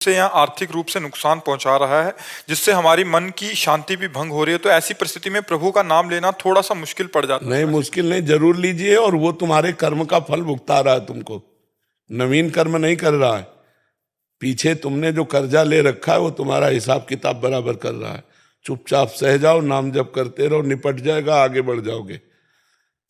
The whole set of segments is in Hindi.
से या आर्थिक रूप से नुकसान पहुंचा रहा है, जिससे हमारी मन की शांति भी भंग हो रही है। तो ऐसी परिस्थिति में प्रभु का नाम लेना थोड़ा सा मुश्किल पड़ जाता है। नहीं, मुश्किल नहीं, जरूर लीजिए। और वो तुम्हारे कर्म का फल भुगता रहा है तुमको, नवीन कर्म नहीं कर रहा है। पीछे तुमने जो कर्जा ले रखा है वो तुम्हारा हिसाब किताब बराबर कर रहा है। चुपचाप सह जाओ, नाम जप करते रहो, निपट जाएगा, आगे बढ़ जाओगे।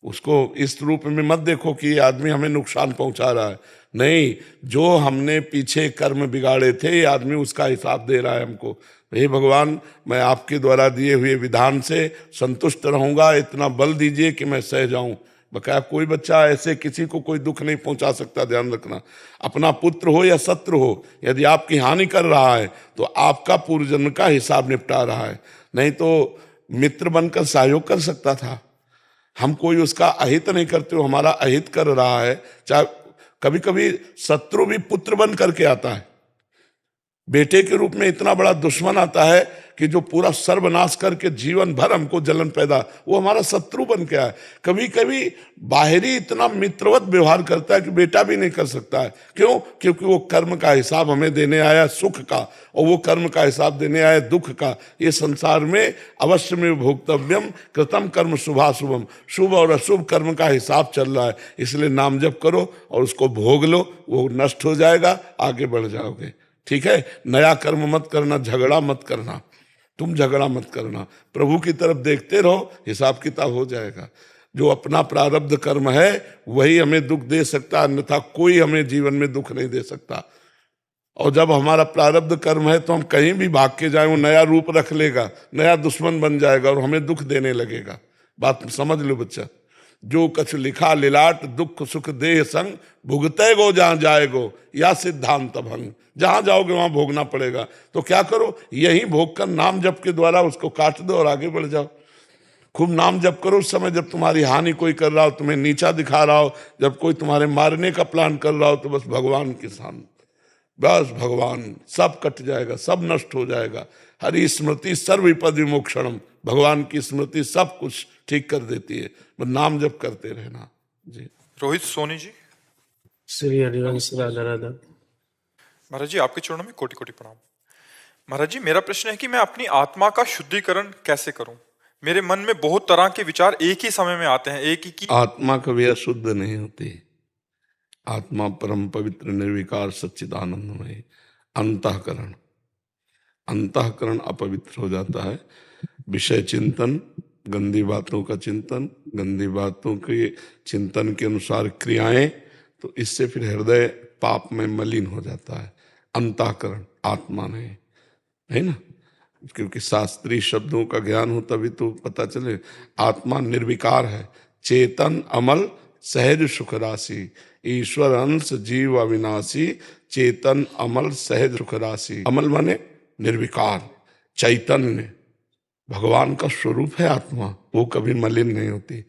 उसको इस रूप में मत देखो कि ये आदमी हमें नुकसान पहुंचा रहा है। नहीं, जो हमने पीछे कर्म बिगाड़े थे ये आदमी उसका हिसाब दे रहा है हमको। हे भगवान, मैं आपके द्वारा दिए हुए विधान से संतुष्ट रहूंगा, इतना बल दीजिए कि मैं सह जाऊं। बकाया कोई बच्चा ऐसे किसी को कोई दुख नहीं पहुंचा सकता, ध्यान रखना। अपना पुत्र हो या शत्रु हो, यदि आपकी हानि कर रहा है तो आपका पूर्व जन्म का हिसाब निपटा रहा है। नहीं तो मित्र बनकर सहयोग कर सकता था। हम कोई उसका अहित नहीं करते हो, हमारा अहित कर रहा है। चाहे कभी कभी शत्रु भी पुत्र बन करके आता है, बेटे के रूप में इतना बड़ा दुश्मन आता है कि जो पूरा सर्वनाश करके जीवन भर हमको जलन पैदा, वो हमारा शत्रु बन के आए। कभी कभी बाहरी इतना मित्रवत व्यवहार करता है कि बेटा भी नहीं कर सकता है। क्यों? क्योंकि वो कर्म का हिसाब हमें देने आया सुख का, और वो कर्म का हिसाब देने आया दुख का। ये संसार में अवश्य में भोक्तव्यम कृतम कर्म शुभाशुभम, शुभ और अशुभ कर्म का हिसाब चल रहा है। इसलिए नाम जप करो और उसको भोग लो, वो नष्ट हो जाएगा, आगे बढ़ जाओगे। ठीक है? नया कर्म मत करना, झगड़ा मत करना, तुम झगड़ा मत करना, प्रभु की तरफ देखते रहो, हिसाब किताब हो जाएगा। जो अपना प्रारब्ध कर्म है वही हमें दुख दे सकता, अन्यथा कोई हमें जीवन में दुख नहीं दे सकता। और जब हमारा प्रारब्ध कर्म है तो हम कहीं भी भाग के जाए, वो नया रूप रख लेगा, नया दुश्मन बन जाएगा और हमें दुख देने लगेगा। बात समझ लो बच्चा। जो कछु लिखा लिलाट, दुख सुख देह संग, भुगते गो जहां जाएगो, या सिद्धांत भंग। जहां जाओगे वहां भोगना पड़ेगा। तो क्या करो, यही भोग कर नाम जप के द्वारा उसको काट दो और आगे बढ़ जाओ। खूब नाम जप करो उस समय जब तुम्हारी हानि कोई कर रहा हो, तुम्हें नीचा दिखा रहा हो, जब कोई तुम्हारे मारने का प्लान कर रहा हो, तो बस भगवान के सामने, बस भगवान, सब कट जाएगा, सब नष्ट हो जाएगा। हरि स्मृति सर्व विपद विमोक्षणम, भगवान की स्मृति सब कुछ ठीक कर देती है। बस नाम जप करते रहना। जी। रोहित सोनी जी। श्री हरिवंश राधा राधा। महाराज जी, आपके चरणों में कोटि कोटि प्रणाम। महाराज जी, मेरा प्रश्न है कि मैं अपनी आत्मा का शुद्धिकरण कैसे करूं? मेरे मन में बहुत तरह के विचार एक ही समय में आते हैं, एक ही की। आत्मा कभी अशुद्ध नहीं होती। आत्मा परम पवित्र निर्विकार सच्चिदानंदमय। अंतःकरण, अंतःकरण अपवित्र हो जाता है। विषय चिंतन, गंदी बातों का चिंतन, गंदी बातों के चिंतन के अनुसार क्रियाएं, तो इससे फिर हृदय पाप में मलिन हो जाता है। अंतःकरण, आत्मा नहीं, है ना? क्योंकि शास्त्रीय शब्दों का ज्ञान हो तभी तो पता चले। आत्मा निर्विकार है, चेतन अमल सहज सुख राशि, ईश्वर अंश जीव अविनाशी, चेतन अमल सहज सुख राशि। अमल माने निर्विकार, चैतन्य, भगवान का स्वरूप है आत्मा, वो कभी मलिन नहीं होती।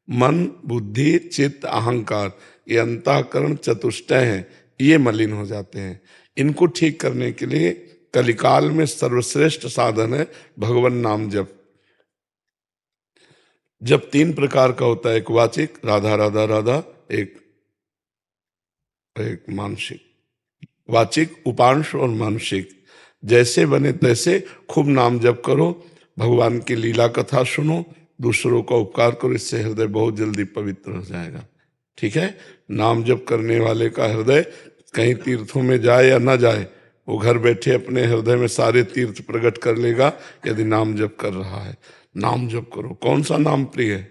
मन, बुद्धि, चित्त, अहंकार, ये अंतःकरण चतुष्टय हैं, ये मलिन हो जाते हैं। इनको ठीक करने के लिए कलिकाल में सर्वश्रेष्ठ साधन है भगवान नाम जप। जब 3 प्रकार का होता है, एक वाचिक राधा राधा राधा, एक मानसिक। वाचिक, उपांश और मानसिक, जैसे बने तैसे खूब नाम जप करो, भगवान की लीला कथा सुनो, दूसरों का उपकार करो, इससे हृदय बहुत जल्दी पवित्र हो जाएगा। ठीक है? नाम जप करने वाले का हृदय कहीं तीर्थों में जाए या ना जाए, वो घर बैठे अपने हृदय में सारे तीर्थ प्रकट कर लेगा यदि नाम जप कर रहा है। नाम जप करो। कौन सा नाम प्रिय है?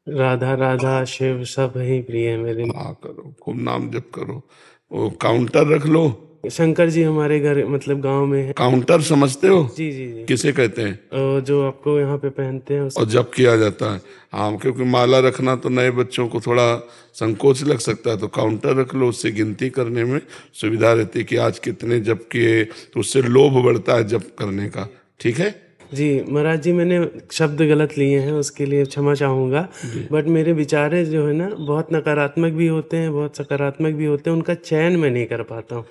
राधा राधा शिव सब ही प्रिय है मेरे। हाँ, करो, खूब नाम जप करो। वो काउंटर रख लो। शंकर जी हमारे घर मतलब गांव में है। काउंटर समझते हो? जी जी जी। किसे कहते हैं? जो आपको यहाँ पे पहनते हैं और जप किया जाता है। हाँ, क्योंकि माला रखना तो नए बच्चों को थोड़ा संकोच लग सकता है, तो काउंटर रख लो, उससे गिनती करने में सुविधा रहती है कि आज कितने जप किए, तो उससे लोभ बढ़ता है जप करने का। ठीक है जी। महाराज जी, मैंने शब्द गलत लिए हैं, उसके लिए क्षमा चाहूँगा। बट मेरे विचार जो है ना, बहुत नकारात्मक भी होते हैं, बहुत सकारात्मक भी होते हैं, उनका चयन मैं नहीं कर पाता हूँ।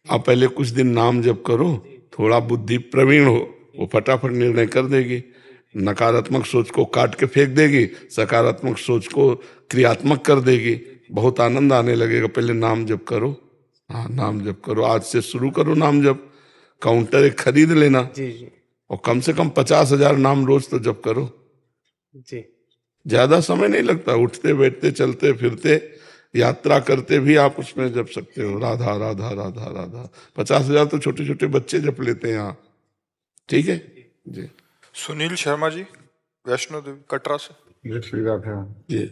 आप पहले कुछ दिन नाम जप करो, थोड़ा बुद्धि प्रवीण हो, वो फटाफट निर्णय कर देगी। नकारात्मक सोच को काट के फेंक देगी, सकारात्मक सोच को क्रियात्मक कर देगी। बहुत आनंद आने लगेगा। पहले नाम जप करो। हाँ, नाम जप करो, आज से शुरू करो नाम जप। काउंटर एक खरीद लेना जी जी और कम से कम 50,000 नाम रोज तो जप करो। जी। ज्यादा समय नहीं लगता, उठते बैठते चलते फिरते यात्रा करते भी आप उसमें जप सकते हो, राधा राधा राधा राधा। 50,000 तो छोटे छोटे बच्चे जप लेते हैं यहाँ। ठीक है जी। सुनील शर्मा जी, वैष्णो देवी कटरा से। जय श्री राधे। जी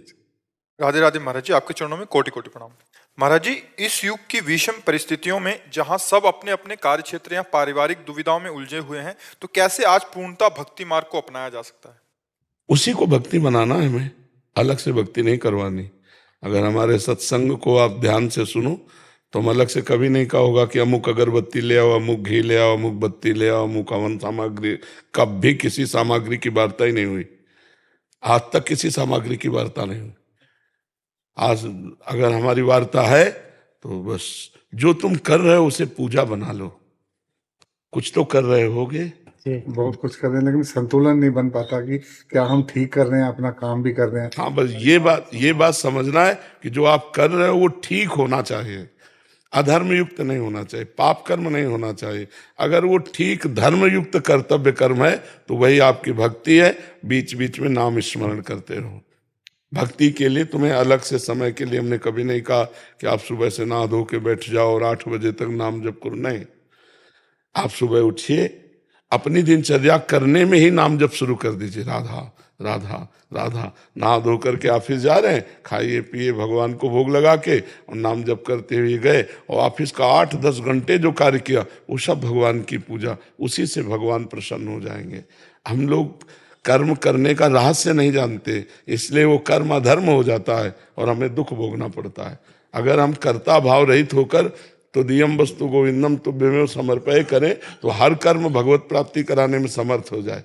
राधे राधे महाराज जी, आपके चरणों में कोटि कोटि प्रणाम। महाराज जी, इस युग की विषम परिस्थितियों में जहां सब अपने अपने कार्य क्षेत्र या पारिवारिक दुविधाओं में उलझे हुए हैं, तो कैसे आज पूर्णता भक्ति मार्ग को अपनाया जा सकता है? उसी को भक्ति बनाना है, हमें अलग से भक्ति नहीं करवानी। अगर हमारे सत्संग को आप ध्यान से सुनो तो हम अलग से कभी नहीं कहा होगा कि अमुक अगरबत्ती ले आओ, अमुक घी ले आओ, अमुक बत्ती ले आओ, अमुक हवन सामग्री। कभी किसी सामग्री की वार्ता ही नहीं हुई, आज तक किसी सामग्री की वार्ता नहीं हुई। आज अगर हमारी वार्ता है तो बस जो तुम कर रहे हो उसे पूजा बना लो। कुछ तो कर रहे होगे, जी बहुत कुछ कर रहे हैं लेकिन संतुलन नहीं बन पाता कि क्या हम ठीक कर रहे हैं, अपना काम भी कर रहे हैं। हाँ बस ये बात समझना है कि जो आप कर रहे हो वो ठीक होना चाहिए, अधर्म युक्त नहीं होना चाहिए, पाप कर्म नहीं होना चाहिए। अगर वो ठीक धर्म युक्त कर्तव्य कर्म है तो वही आपकी भक्ति है। बीच बीच में नाम स्मरण करते रहो। भक्ति के लिए तुम्हें अलग से समय के लिए हमने कभी नहीं कहा कि आप सुबह से नहा धो के बैठ जाओ और 8 बजे तक नाम जप करो, नहीं। आप सुबह उठिए, अपनी दिनचर्या करने में ही नाम जप शुरू कर दीजिए, राधा राधा राधा। नहा धो करके ऑफिस जा रहे हैं, खाइए पिए, भगवान को भोग लगा के और नाम जप करते हुए गए, और ऑफिस का 8-10 घंटे जो कार्य किया वो सब भगवान की पूजा, उसी से भगवान प्रसन्न हो जाएंगे। हम लोग कर्म करने का रहस्य नहीं जानते, इसलिए वो कर्म अधर्म हो जाता है और हमें दुख भोगना पड़ता है। अगर हम कर्ता भाव रहित होकर तो दियम वस्तु गोविंदम तो विमेव समर्पय करें तो हर कर्म भगवत प्राप्ति कराने में समर्थ हो जाए।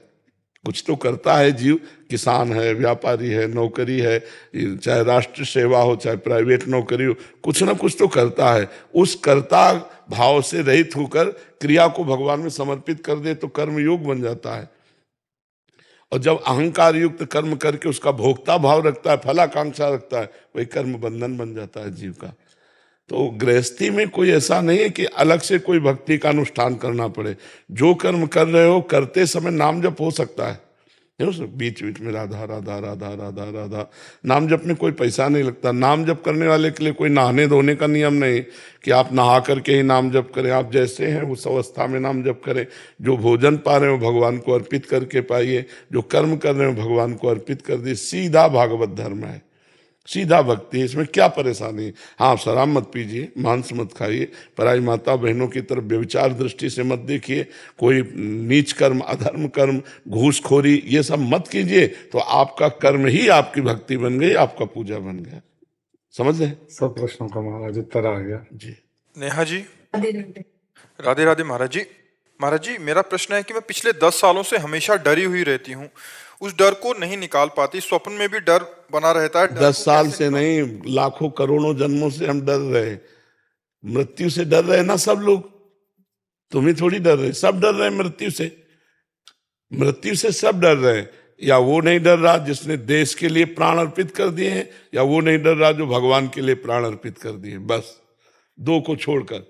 कुछ तो करता है जीव, किसान है, व्यापारी है, नौकरी है, चाहे राष्ट्र सेवा हो चाहे प्राइवेट नौकरी हो, कुछ ना कुछ तो करता है। उस कर्ता भाव से रहित होकर क्रिया को भगवान में समर्पित कर दे तो कर्म योग बन जाता है। और जब अहंकार युक्त कर्म करके उसका भोक्ता भाव रखता है, फलाकांक्षा रखता है, वही कर्म बंधन बन जाता है जीव का। तो गृहस्थी में कोई ऐसा नहीं है कि अलग से कोई भक्ति का अनुष्ठान करना पड़े। जो कर्म कर रहे हो करते समय नाम जप हो सकता है, बीच बीच में राधा राधा राधा राधा राधा। नाम जप में कोई पैसा नहीं लगता। नाम जप करने वाले के लिए कोई नहाने धोने का नियम नहीं कि आप नहा करके ही नाम जप करें। आप जैसे हैं उस अवस्था में नाम जप करें। जो भोजन पा रहे हो भगवान को अर्पित करके पाइए, जो कर्म कर रहे हो भगवान को अर्पित कर दिए। सीधा भागवत धर्म है, सीधा भक्ति है, इसमें क्या परेशानी है। हाँ, शराब मत पीजिए, मांस मत खाइए, पराई माता बहनों की तरफ व्यभिचार दृष्टि से मत देखिए, कोई नीच कर्म, अधर्म कर्म, घूसखोरी ये सब मत कीजिए, तो आपका कर्म ही आपकी भक्ति बन गई, आपका पूजा बन गया। समझ रहे? सब प्रश्नों का महाराज उत्तर आ गया जी। नेहा जी, राधे राधे महाराज जी। महाराज जी, मेरा प्रश्न है कि मैं पिछले 10 सालों से हमेशा डरी हुई रहती हूँ, उस डर को नहीं निकाल पाती। स्वप्न में भी डर बना रहता है। 10 साल से नहीं, लाखों करोड़ों जन्मों से हम डर रहे। मृत्यु से डर रहे ना सब लोग, तुम ही थोड़ी डर रहे, सब डर रहे मृत्यु से। मृत्यु से सब डर रहे। या वो नहीं डर रहा जिसने देश के लिए प्राण अर्पित कर दिए हैं, या वो नहीं डर रहा जो भगवान के लिए प्राण अर्पित कर दिए। बस दो को छोड़कर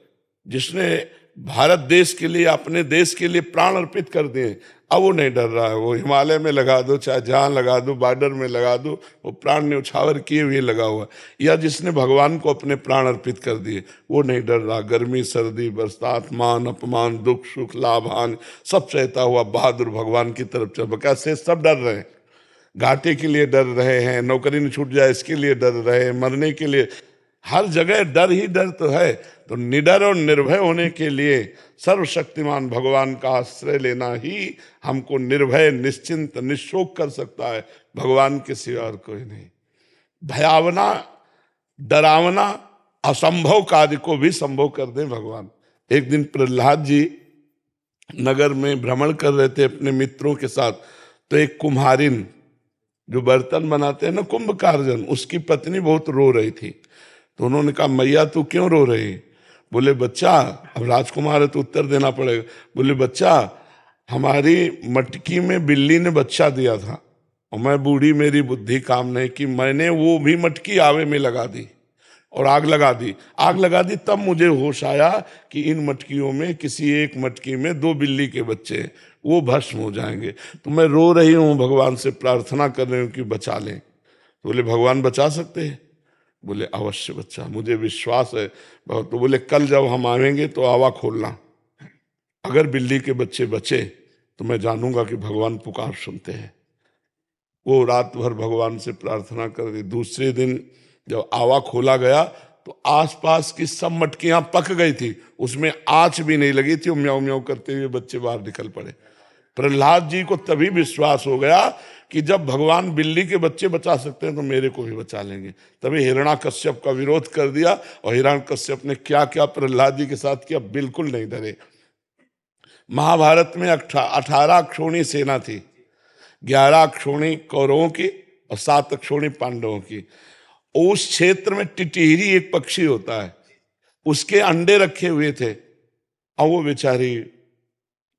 जिसने भारत देश के लिए, अपने देश के लिए प्राण अर्पित कर दिए, अब वो नहीं डर रहा है। वो हिमालय में लगा दो, चाहे जहां लगा दो, बॉर्डर में लगा दो, वो प्राण न्यौछावर किए हुए लगा हुआ। या जिसने भगवान को अपने प्राण अर्पित कर दिए, वो नहीं डर रहा। गर्मी सर्दी बरसात, मान अपमान, दुख सुख लाभ हानि सब सहता हुआ बहादुर भगवान की तरफ चल। कैसे सब डर रहे हैं, घाटे के लिए डर रहे हैं, नौकरी न छूट जाए इसके लिए डर रहे हैं, मरने के लिए, हर जगह डर ही डर तो है। तो निडर और निर्भय होने के लिए सर्वशक्तिमान भगवान का आश्रय लेना ही हमको निर्भय, निश्चिंत, निशोक कर सकता है। भगवान के सिवा और कोई नहीं। भयावना, डरावना, असंभव कार्य को भी संभव कर दे भगवान। एक दिन प्रहलाद जी नगर में भ्रमण कर रहे थे अपने मित्रों के साथ, तो एक कुम्हारिन जो बर्तन बनाते हैं ना, कुंभकारजन, उसकी पत्नी बहुत रो रही थी। तो उन्होंने कहा, मैया तू क्यों रो रही? बोले बच्चा, अब राजकुमार है तो उत्तर देना पड़ेगा। बोले बच्चा, हमारी मटकी में बिल्ली ने बच्चा दिया था और मैं बूढ़ी, मेरी बुद्धि काम नहीं की, मैंने वो भी मटकी आवे में लगा दी और आग लगा दी। आग लगा दी तब मुझे होश आया कि इन मटकियों में किसी एक मटकी में 2 बिल्ली के बच्चे हैं, वो भस्म हो जाएंगे। तो मैं रो रही हूँ, भगवान से प्रार्थना कर रही हूँ कि बचा लें। तो बोले भगवान बचा सकते हैं? बोले अवश्य बच्चा, मुझे विश्वास है। तो बोले कल जब हम आएंगे तो आवा खोलना, अगर बिल्ली के बच्चे बचे तो मैं जानूंगा कि भगवान पुकार सुनते हैं। वो रात भर भगवान से प्रार्थना कर दी। दूसरे दिन जब आवा खोला गया तो आसपास की सब मटकियां पक गई थी, उसमें आंच भी नहीं लगी थी, म्याऊ म्याऊ करते हुए बच्चे बाहर निकल पड़े। प्रहलाद जी को तभी विश्वास हो गया कि जब भगवान बिल्ली के बच्चे बचा सकते हैं तो मेरे को भी बचा लेंगे। तभी हिरण्याकश्यप का विरोध कर दिया, और हिरण्याकश्यप ने क्या क्या प्रहलाद जी के साथ किया, बिल्कुल नहीं डरे। महाभारत में 18 अक्षौणी सेना थी, 11 अक्षौणी कौरवों की और 7 अक्षौणी पांडवों की। उस क्षेत्र में टिटहिरी एक पक्षी होता है, उसके अंडे रखे हुए थे, और वो बेचारी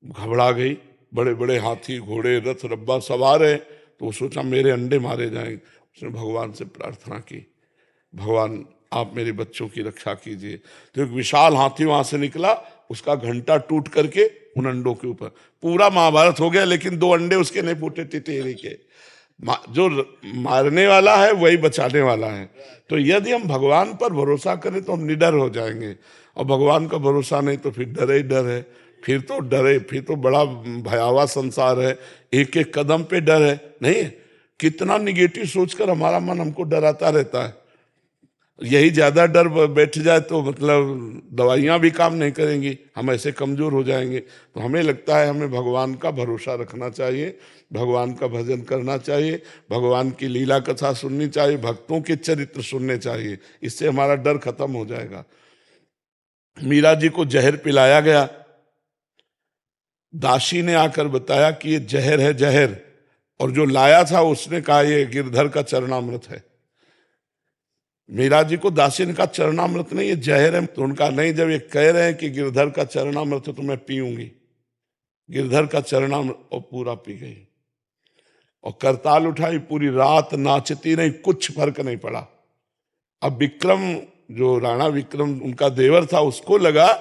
घबरा गई। बड़े बड़े हाथी घोड़े रथ रब्बा सवार है, तो वो सोचा मेरे अंडे मारे जाएंगे। उसने भगवान से प्रार्थना की, भगवान आप मेरे बच्चों की रक्षा कीजिए। तो एक विशाल हाथी वहां से निकला, उसका घंटा टूट करके उन अंडों के ऊपर, पूरा महाभारत हो गया, लेकिन 2 अंडे उसके नहीं फूटे टिटहिरी के। जो मारने वाला है वही बचाने वाला है। तो यदि हम भगवान पर भरोसा करें तो हम निडर हो जाएंगे, और भगवान का भरोसा नहीं तो फिर डर ही डर है। फिर तो डरे, फिर तो बड़ा भयावह संसार है, एक एक कदम पे डर है। नहीं, कितना निगेटिव सोचकर हमारा मन हमको डराता रहता है। यही ज्यादा डर बैठ जाए तो मतलब दवाइयां भी काम नहीं करेंगी, हम ऐसे कमजोर हो जाएंगे। तो हमें लगता है हमें भगवान का भरोसा रखना चाहिए, भगवान का भजन करना चाहिए, भगवान की लीला कथा सुननी चाहिए, भक्तों के चरित्र सुनने चाहिए, इससे हमारा डर खत्म हो जाएगा। मीरा जी को जहर पिलाया गया, दासी ने आकर बताया कि ये जहर है जहर, और जो लाया था उसने कहा ये गिरधर का चरणामृत है। मीरा जी को दासी ने कहा चरणामृत नहीं ये जहर है। तो उनका नहीं, जब ये कह रहे हैं कि गिरधर का चरणामृत है तो मैं पीऊंगी गिरधर का चरणामृत, और पूरा पी गई और करताल उठाई, पूरी रात नाचती नहीं, कुछ फर्क नहीं पड़ा। अब विक्रम, जो राणा विक्रम उनका देवर था, उसको लगा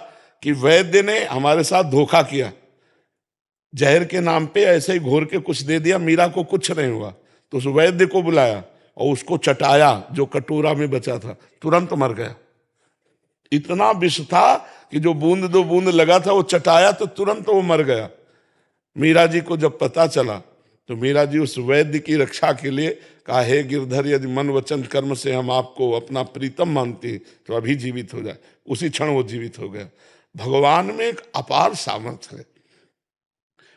कि वैद्य ने हमारे साथ धोखा किया, जहर के नाम पे ऐसे ही घोर के कुछ दे दिया, मीरा को कुछ नहीं हुआ। तो उस वैद्य को बुलाया और उसको चटाया, जो कटोरा में बचा था, तुरंत मर गया। इतना विष था कि जो बूंद 2 बूंद लगा था वो चटाया तो तुरंत वो मर गया। मीरा जी को जब पता चला तो मीरा जी उस वैद्य की रक्षा के लिए कहा, हे गिरधर, यदि मन वचन कर्म से हम आपको अपना प्रीतम मानते तो अभी जीवित हो जाए। उसी क्षण वो जीवित हो गया। भगवान में एक अपार सामर्थ्य है।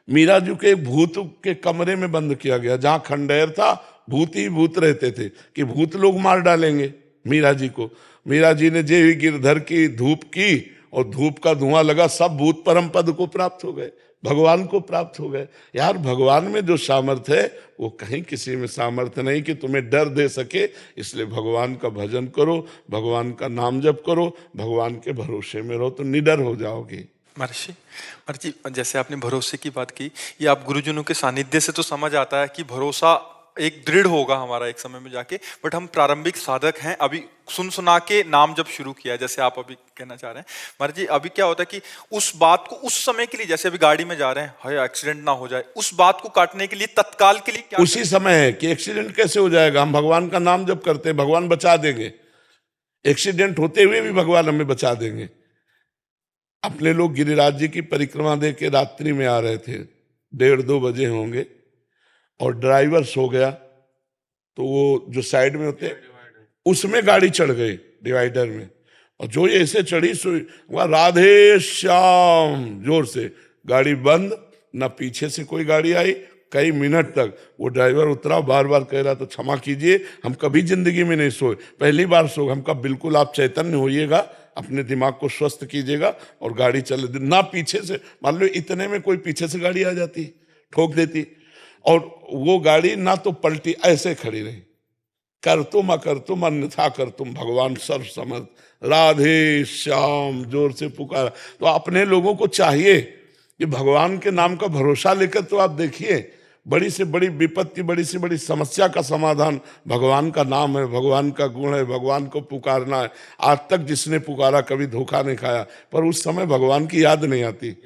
मीरा जी के भूत के कमरे में बंद किया गया, जहां खंडेर था भूत ही भूत रहते थे कि भूत लोग मार डालेंगे मीरा जी को। मीरा जी ने जे गिरधर की धूप की और धूप का धुआं लगा, सब भूत परम पद को प्राप्त हो गए, भगवान को प्राप्त हो गए। यार भगवान में जो सामर्थ्य है वो कहीं किसी में सामर्थ्य नहीं कि तुम्हें डर दे सके। इसलिए भगवान का भजन करो, भगवान का नाम जप करो, भगवान के भरोसे में रहो तो निडर हो जाओगे। महर्षि जैसे आपने भरोसे की बात की, ये आप गुरुजनों के सानिध्य से तो समझ आता है कि भरोसा एक दृढ़ होगा हमारा एक समय में जाके, बट हम प्रारंभिक साधक हैं, अभी सुना के नाम जब शुरू किया, जैसे आप अभी कहना चाह रहे हैं। महर्षि अभी क्या होता है कि उस बात को उस समय के लिए, जैसे अभी गाड़ी में जा रहे हैं, हाय एक्सीडेंट ना हो जाए, उस बात को काटने के लिए तत्काल के लिए क्या उसी समय है कि एक्सीडेंट कैसे हो जाएगा, हम भगवान का नाम जब करते हैं भगवान बचा देंगे। एक्सीडेंट होते हुए भी भगवान हमें बचा देंगे। अपने लोग गिरिराज जी की परिक्रमा दे के रात्रि में आ रहे थे, 1:30-2 बजे होंगे, और ड्राइवर सो गया, तो वो जो साइड में होते उसमें गाड़ी चढ़ गई, डिवाइडर में, और जो ये ऐसे चढ़ी वहां राधे श्याम जोर से, गाड़ी बंद, ना पीछे से कोई गाड़ी आई। कई मिनट तक वो ड्राइवर उतरा, बार बार कह रहा था क्षमा कीजिए, हम कभी जिंदगी में नहीं सोए, पहली बार सो। हम कहा बिल्कुल आप चैतन्य होइएगा, अपने दिमाग को स्वस्थ कीजिएगा और गाड़ी चले। ना पीछे से, मान लो इतने में कोई पीछे से गाड़ी आ जाती, ठोक देती, और वो गाड़ी ना तो पलटी, ऐसे खड़ी रही। कर तुम अकर तुम अन्यथा कर तुम, भगवान सर्व समर्थ, राधे श्याम जोर से पुकारा। तो अपने लोगों को चाहिए कि भगवान के नाम का भरोसा लेकर, तो आप देखिए बड़ी से बड़ी विपत्ति, बड़ी से बड़ी समस्या का समाधान भगवान का नाम है, भगवान का गुण है, भगवान को पुकारना है। आज तक जिसने पुकारा कभी धोखा नहीं खाया, पर उस समय भगवान की याद नहीं आती,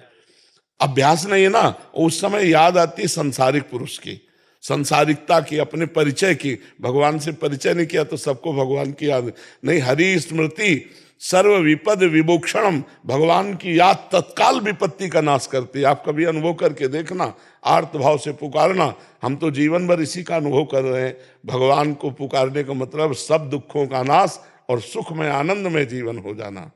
अभ्यास नहीं है ना, उस समय याद आती संसारिक पुरुष की, संसारिकता की, अपने परिचय की। भगवान से परिचय नहीं किया तो सबको भगवान की याद नहीं। हरि स्मृति सर्व विपद विमोक्षणम, भगवान की याद तत्काल विपत्ति का नाश करती है। आप कभी अनुभव करके देखना, आर्त भाव से पुकारना। हम तो जीवन भर इसी का अनुभव कर रहे हैं। भगवान को पुकारने का मतलब सब दुखों का नाश और सुख में आनंद में जीवन हो जाना।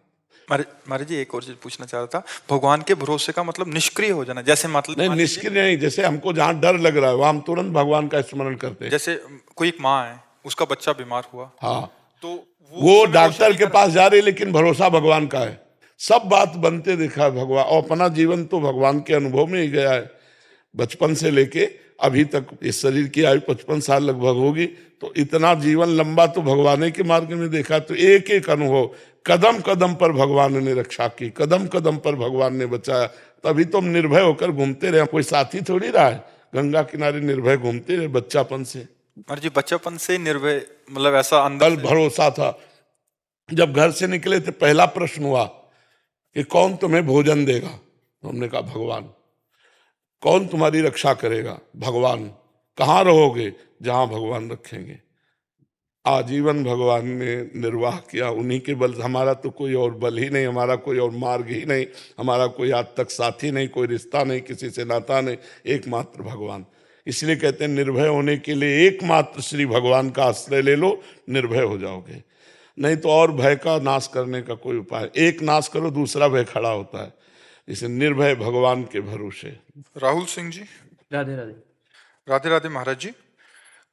महाराज जी एक और चीज पूछना चाह रहा था, भगवान के भरोसे का मतलब निष्क्रिय हो जाना, जैसे मतलब नहीं, निष्क्रिय नहीं, जैसे हमको जहाँ डर लग रहा है वहां हम तुरंत भगवान का स्मरण करते हैं। जैसे कोई एक माँ है, उसका बच्चा बीमार हुआ, हाँ, तो वो डॉक्टर के पास जा रही, लेकिन भरोसा भगवान का है। सब बात बनते देखा भगवान, और अपना जीवन तो भगवान के अनुभव में ही गया है। बचपन से लेके अभी तक इस शरीर की आयु 55 साल लगभग होगी, तो इतना जीवन लंबा तो भगवान के मार्ग में देखा। तो एक एक अनुभव, कदम कदम पर भगवान ने रक्षा की, कदम कदम पर भगवान ने बचाया। तभी तो हम निर्भय होकर घूमते रहे। कोई साथी थोड़ी रहा है, गंगा किनारे निर्भय घूमते रहे बच्चापन से। महाराज जी बच्चापन से निर्भय, मतलब ऐसा अंदर कल भरोसा था। जब घर से निकले थे पहला प्रश्न हुआ कि कौन तुम्हें भोजन देगा, तो हमने कहा भगवान। कौन तुम्हारी रक्षा करेगा, भगवान। कहाँ रहोगे, जहां भगवान रखेंगे। आजीवन भगवान ने निर्वाह किया, उन्हीं के बल। हमारा तो कोई और बल ही नहीं, हमारा कोई और मार्ग ही नहीं, हमारा कोई आज तक साथी नहीं, कोई रिश्ता नहीं, किसी से नाता नहीं, एकमात्र भगवान। इसलिए कहते हैं निर्भय होने के लिए एकमात्र श्री भगवान का आश्रय ले लो, निर्भय हो जाओगे। नहीं तो और भय का नाश करने का कोई उपाय, एक नाश करो दूसरा भय खड़ा होता है। इसे निर्भय भगवान के भरोसे। राहुल सिंह जी, राधे राधे। राधे राधे महाराज जी।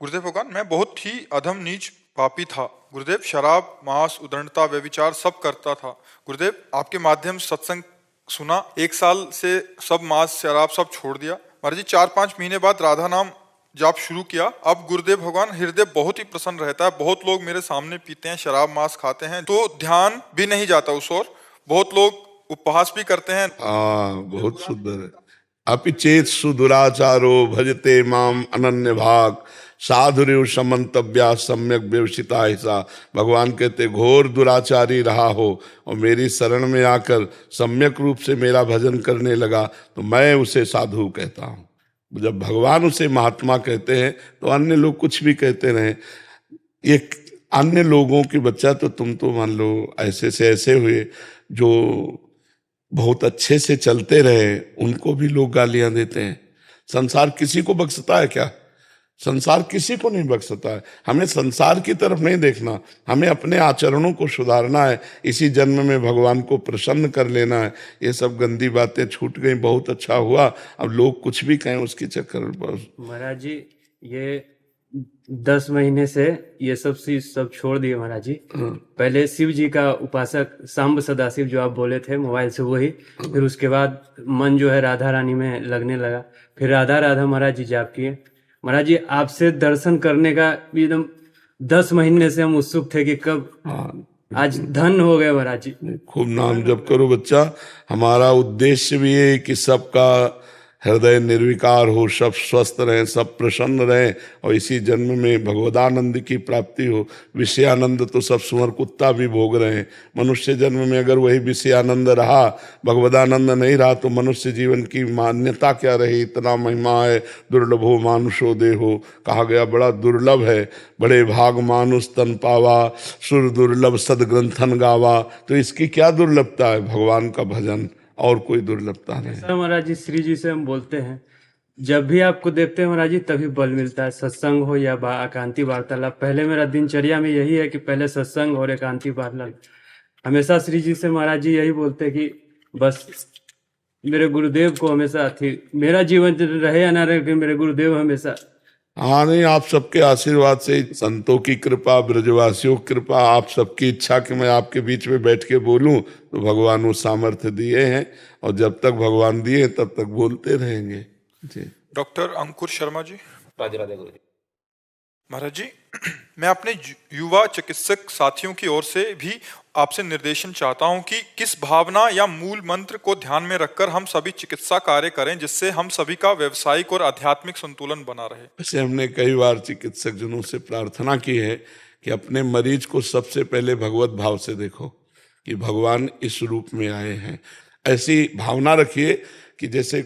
गुरुदेव भगवान, मैं बहुत ही अधम नीच पापी था गुरुदेव, शराब मांस उदंडता व्यभिचार सब करता था गुरुदेव। आपके माध्यम से सत्संग सुना, 1 साल से सब मांस शराब सब छोड़ दिया महाराज जी। 4-5 महीने बाद राधा नाम जाप शुरू किया। अब गुरुदेव भगवान हृदय बहुत ही प्रसन्न रहता है। बहुत लोग मेरे सामने पीते हैं, शराब मांस खाते हैं, तो ध्यान भी नहीं जाता उस ओर। बहुत लोग उपवास भी करते हैं। बहुत सुंदर है। अपि चेत सुदुराचारो भजते माम अनन्य भाग, साधुरेव समन्तव्या सम्यक व्यवसिता ऐसा। भगवान कहते घोर दुराचारी रहा हो और मेरी शरण में आकर सम्यक रूप से मेरा भजन करने लगा, तो मैं उसे साधु कहता हूँ। जब भगवान उसे महात्मा कहते हैं तो अन्य लोग कुछ भी कहते रहे। एक अन्य लोगों की बच्चा तो तुम तो मान लो ऐसे से ऐसे हुए जो बहुत अच्छे से चलते रहे, उनको भी लोग गालियां देते हैं। संसार किसी को बख्शता है क्या? संसार किसी को नहीं बख्शता है। हमें संसार की तरफ नहीं देखना, हमें अपने आचरणों को सुधारना है। इसी जन्म में भगवान को प्रसन्न कर लेना है। ये सब गंदी बातें छूट गई, बहुत अच्छा हुआ। अब लोग कुछ भी कहें उसके चक्कर में। महाराज जी ये 10 महीने से ये सब चीज सब छोड़ दिए महाराज जी। पहले शिव जी का उपासक सांब सदाशिव जो आप बोले थे मोबाइल से, वही। फिर उसके बाद मन जो है राधा रानी में लगने लगा। फिर राधा राधा महाराज जी जाप किए। महाराज जी आपसे दर्शन करने का एकदम 10 महीने से हम उत्सुक थे कि कब आज धन हो गए महाराज जी। खूब नाम जप करो बच्चा। हमारा उद्देश्य भी है कि सबका हृदय निर्विकार हो, सब स्वस्थ रहें, सब प्रसन्न रहें और इसी जन्म में भगवदानंद की प्राप्ति हो। विषयानंद तो सब सुअर कुत्ता भी भोग रहे हैं। मनुष्य जन्म में अगर वही विषयानंद रहा, भगवदानंद नहीं रहा, तो मनुष्य जीवन की मान्यता क्या रही? इतना महिमा है, दुर्लभो मानुषो देहो, कहा गया बड़ा दुर्लभ है। बड़े भाग मानुष तन पावा, सुर दुर्लभ सदग्रंथन गावा। तो इसकी क्या दुर्लभता है? भगवान का भजन, और कोई दुर्लभता नहीं। सर महाराज जी श्री जी से हम बोलते हैं, जब भी आपको देखते हैं महाराज जी तभी बल मिलता है, सत्संग हो या एकांती वार्तालाप। पहले मेरा दिनचर्या में यही है कि पहले सत्संग और एकांती वार्तालाप। हमेशा श्री जी से महाराज जी यही बोलते हैं कि बस मेरे गुरुदेव को हमेशा थी, मेरा जीवन रहे या ना रहे, मेरे गुरुदेव हमेशा। हाँ, नहीं, आप सबके आशीर्वाद से, संतों की कृपा, ब्रजवासियों की कृपा, आप सबकी इच्छा कि मैं आपके बीच में बैठ के बोलूं, तो भगवान वो सामर्थ्य दिए हैं और जब तक भगवान दिए तब तक बोलते रहेंगे जी। डॉक्टर अंकुर शर्मा जी। राधे राधे गुरु जी। महाराज जी, मैं अपने युवा चिकित्सक साथियों की ओर से भी आपसे निर्देशन चाहता हूं कि किस भावना या मूल मंत्र को ध्यान में रखकर हम सभी चिकित्सा कार्य करें जिससे हम सभी का व्यावसायिक और आध्यात्मिक संतुलन बना रहे। वैसे हमने कई बार चिकित्सक जनों से प्रार्थना की है कि अपने मरीज को सबसे पहले भगवत भाव से देखो कि भगवान इस रूप में आए हैं। ऐसी भावना रखिए कि जैसे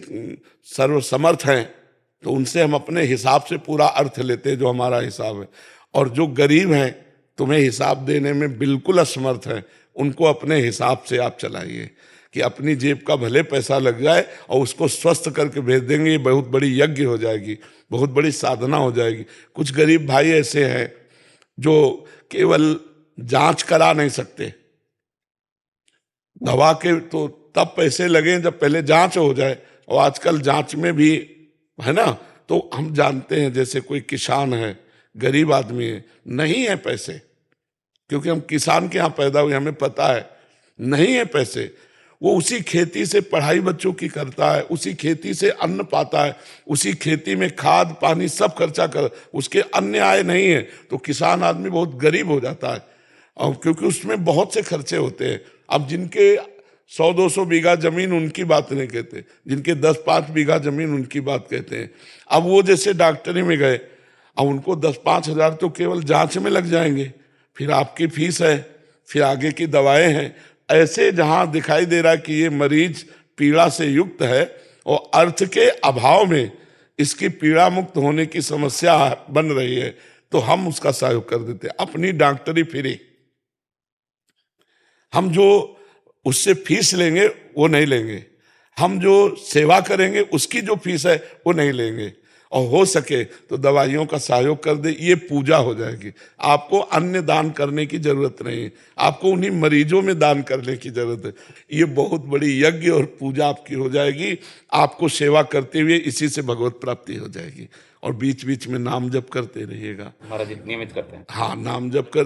सर्वसमर्थ हैं तो उनसे हम अपने हिसाब से पूरा अर्थ लेते हैं जो हमारा हिसाब है, और जो गरीब हैं तुम्हें हिसाब देने में बिल्कुल असमर्थ हैं उनको अपने हिसाब से आप चलाइए कि अपनी जेब का भले पैसा लग जाए और उसको स्वस्थ करके भेज देंगे, ये बहुत बड़ी यज्ञ हो जाएगी, बहुत बड़ी साधना हो जाएगी। कुछ गरीब भाई ऐसे हैं जो केवल जांच करा नहीं सकते, दवा के तो तब पैसे लगे जब पहले जांच हो जाए, और आजकल जांच में भी है ना, तो हम जानते हैं जैसे कोई किसान है, गरीब आदमी है, नहीं है पैसे, क्योंकि हम किसान के यहाँ पैदा हुए, हमें पता है नहीं है पैसे। वो उसी खेती से पढ़ाई बच्चों की करता है, उसी खेती से अन्न पाता है, उसी खेती में खाद पानी सब खर्चा कर, उसके अन्य आय नहीं है, तो किसान आदमी बहुत गरीब हो जाता है, और क्योंकि उसमें बहुत से खर्चे होते हैं। अब जिनके 100-200 बीघा जमीन उनकी बात नहीं कहते, जिनके 10-5 बीघा जमीन उनकी बात कहते हैं। अब वो जैसे डॉक्टरी में गए, अब उनको 10-5 हजार तो केवल जांच में लग जाएंगे, फिर आपकी फीस है, फिर आगे की दवाएं हैं। ऐसे जहां दिखाई दे रहा है कि ये मरीज पीड़ा से युक्त है और अर्थ के अभाव में इसकी पीड़ा मुक्त होने की समस्या बन रही है, तो हम उसका सहयोग कर देते हैं। अपनी डॉक्टरी फ्री, हम जो उससे फीस लेंगे वो नहीं लेंगे, हम जो सेवा करेंगे उसकी जो फीस है वो नहीं लेंगे, और हो सके तो दवाइयों का सहयोग कर दे, ये पूजा हो जाएगी। आपको अन्य दान करने की जरूरत नहीं है, आपको उन्हीं मरीजों में दान करने की जरूरत है। ये बहुत बड़ी यज्ञ और पूजा आपकी हो जाएगी, आपको सेवा करते हुए इसी से भगवत प्राप्ति हो जाएगी। और बीच बीच में नाम जप करते रहिएगा। महाराज जी नियमित करते हैं? हाँ, नाम जप कर,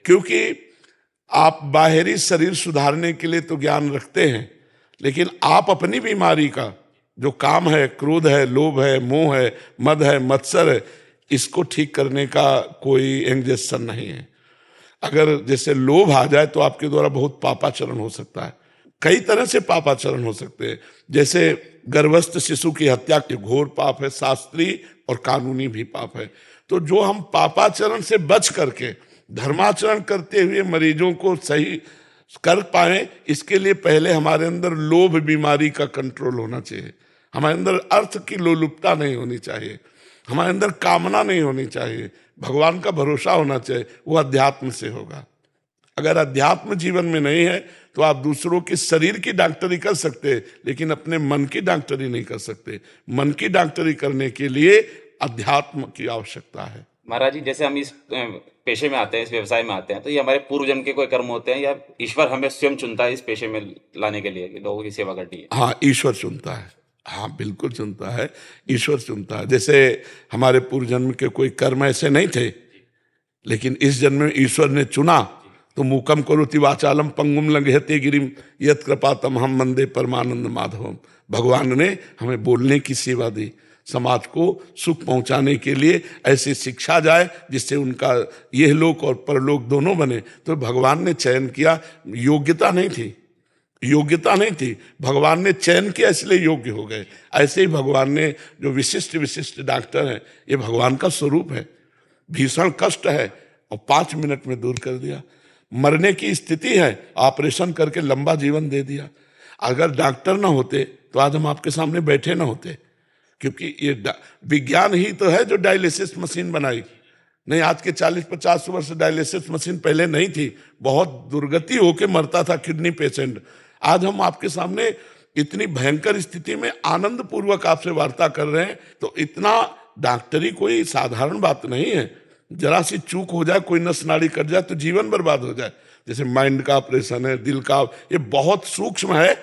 क्योंकि आप बाहरी शरीर सुधारने के लिए तो ज्ञान रखते हैं, लेकिन आप अपनी बीमारी का जो काम है, क्रोध है, लोभ है, मोह है, मद है, मत्सर है, इसको ठीक करने का कोई इंजेक्शन नहीं है। अगर जैसे लोभ आ जाए तो आपके द्वारा बहुत पापाचरण हो सकता है, कई तरह से पापाचरण हो सकते हैं। जैसे गर्भस्थ शिशु की हत्या के घोर पाप है, शास्त्रीय और कानूनी भी पाप है। तो जो हम पापाचरण से बच करके धर्माचरण करते हुए मरीजों को सही कर पाए, इसके लिए पहले हमारे अंदर लोभ बीमारी का कंट्रोल होना चाहिए, हमारे अंदर अर्थ की लोलुपता नहीं होनी चाहिए, हमारे अंदर कामना नहीं होनी चाहिए, भगवान का भरोसा होना चाहिए। वो अध्यात्म से होगा। अगर अध्यात्म जीवन में नहीं है तो आप दूसरों के शरीर की डॉक्टरी कर सकते हैं, लेकिन अपने मन की डॉक्टरी नहीं कर सकते। मन की डॉक्टरी करने के लिए अध्यात्म की आवश्यकता है। महाराज जी, जैसे हम इस पेशे में आते हैं, इस व्यवसाय में आते हैं, तो ये हमारे पूर्व जन्म के कोई कर्म होते हैं या ईश्वर हमें स्वयं चुनता है इस पेशे में लाने के लिए कि लोगों की सेवा करनी है? हाँ, ईश्वर चुनता है, हाँ बिल्कुल चुनता है, ईश्वर चुनता है। जैसे हमारे पूर्व जन्म के कोई कर्म ऐसे नहीं थे, लेकिन इस जन्म में ईश्वर ने चुना, तो मूकम करोति वाचालम पंगुम लंघयते गिरिम यत् कृपातम हम वंदे परमानंद माधवम। भगवान ने हमें बोलने की सेवा दी, समाज को सुख पहुंचाने के लिए ऐसी शिक्षा जाए जिससे उनका यह लोक और परलोक दोनों बने। तो भगवान ने चयन किया, योग्यता नहीं थी, योग्यता नहीं थी, भगवान ने चयन किया इसलिए योग्य हो गए। ऐसे ही भगवान ने जो विशिष्ट विशिष्ट डॉक्टर हैं, ये भगवान का स्वरूप है। भीषण कष्ट है और 5 मिनट में दूर कर दिया, मरने की स्थिति है, ऑपरेशन करके लंबा जीवन दे दिया। अगर डॉक्टर ना होते तो आज हम आपके सामने बैठे ना होते, क्योंकि ये विज्ञान ही तो है जो डायलिसिस मशीन बनाई। नहीं, आज के 40-50 वर्ष डायलिसिस मशीन पहले नहीं थी, बहुत दुर्गति होके मरता था किडनी पेशेंट। आज हम आपके सामने इतनी भयंकर स्थिति में आनंद पूर्वक आपसे वार्ता कर रहे हैं, तो इतना डॉक्टरी कोई साधारण बात नहीं है। जरा सी चूक हो जाए, कोई नस नाड़ी कट जाए तो जीवन बर्बाद हो जाए। जैसे माइंड का ऑपरेशन है, दिल का, ये बहुत सूक्ष्म है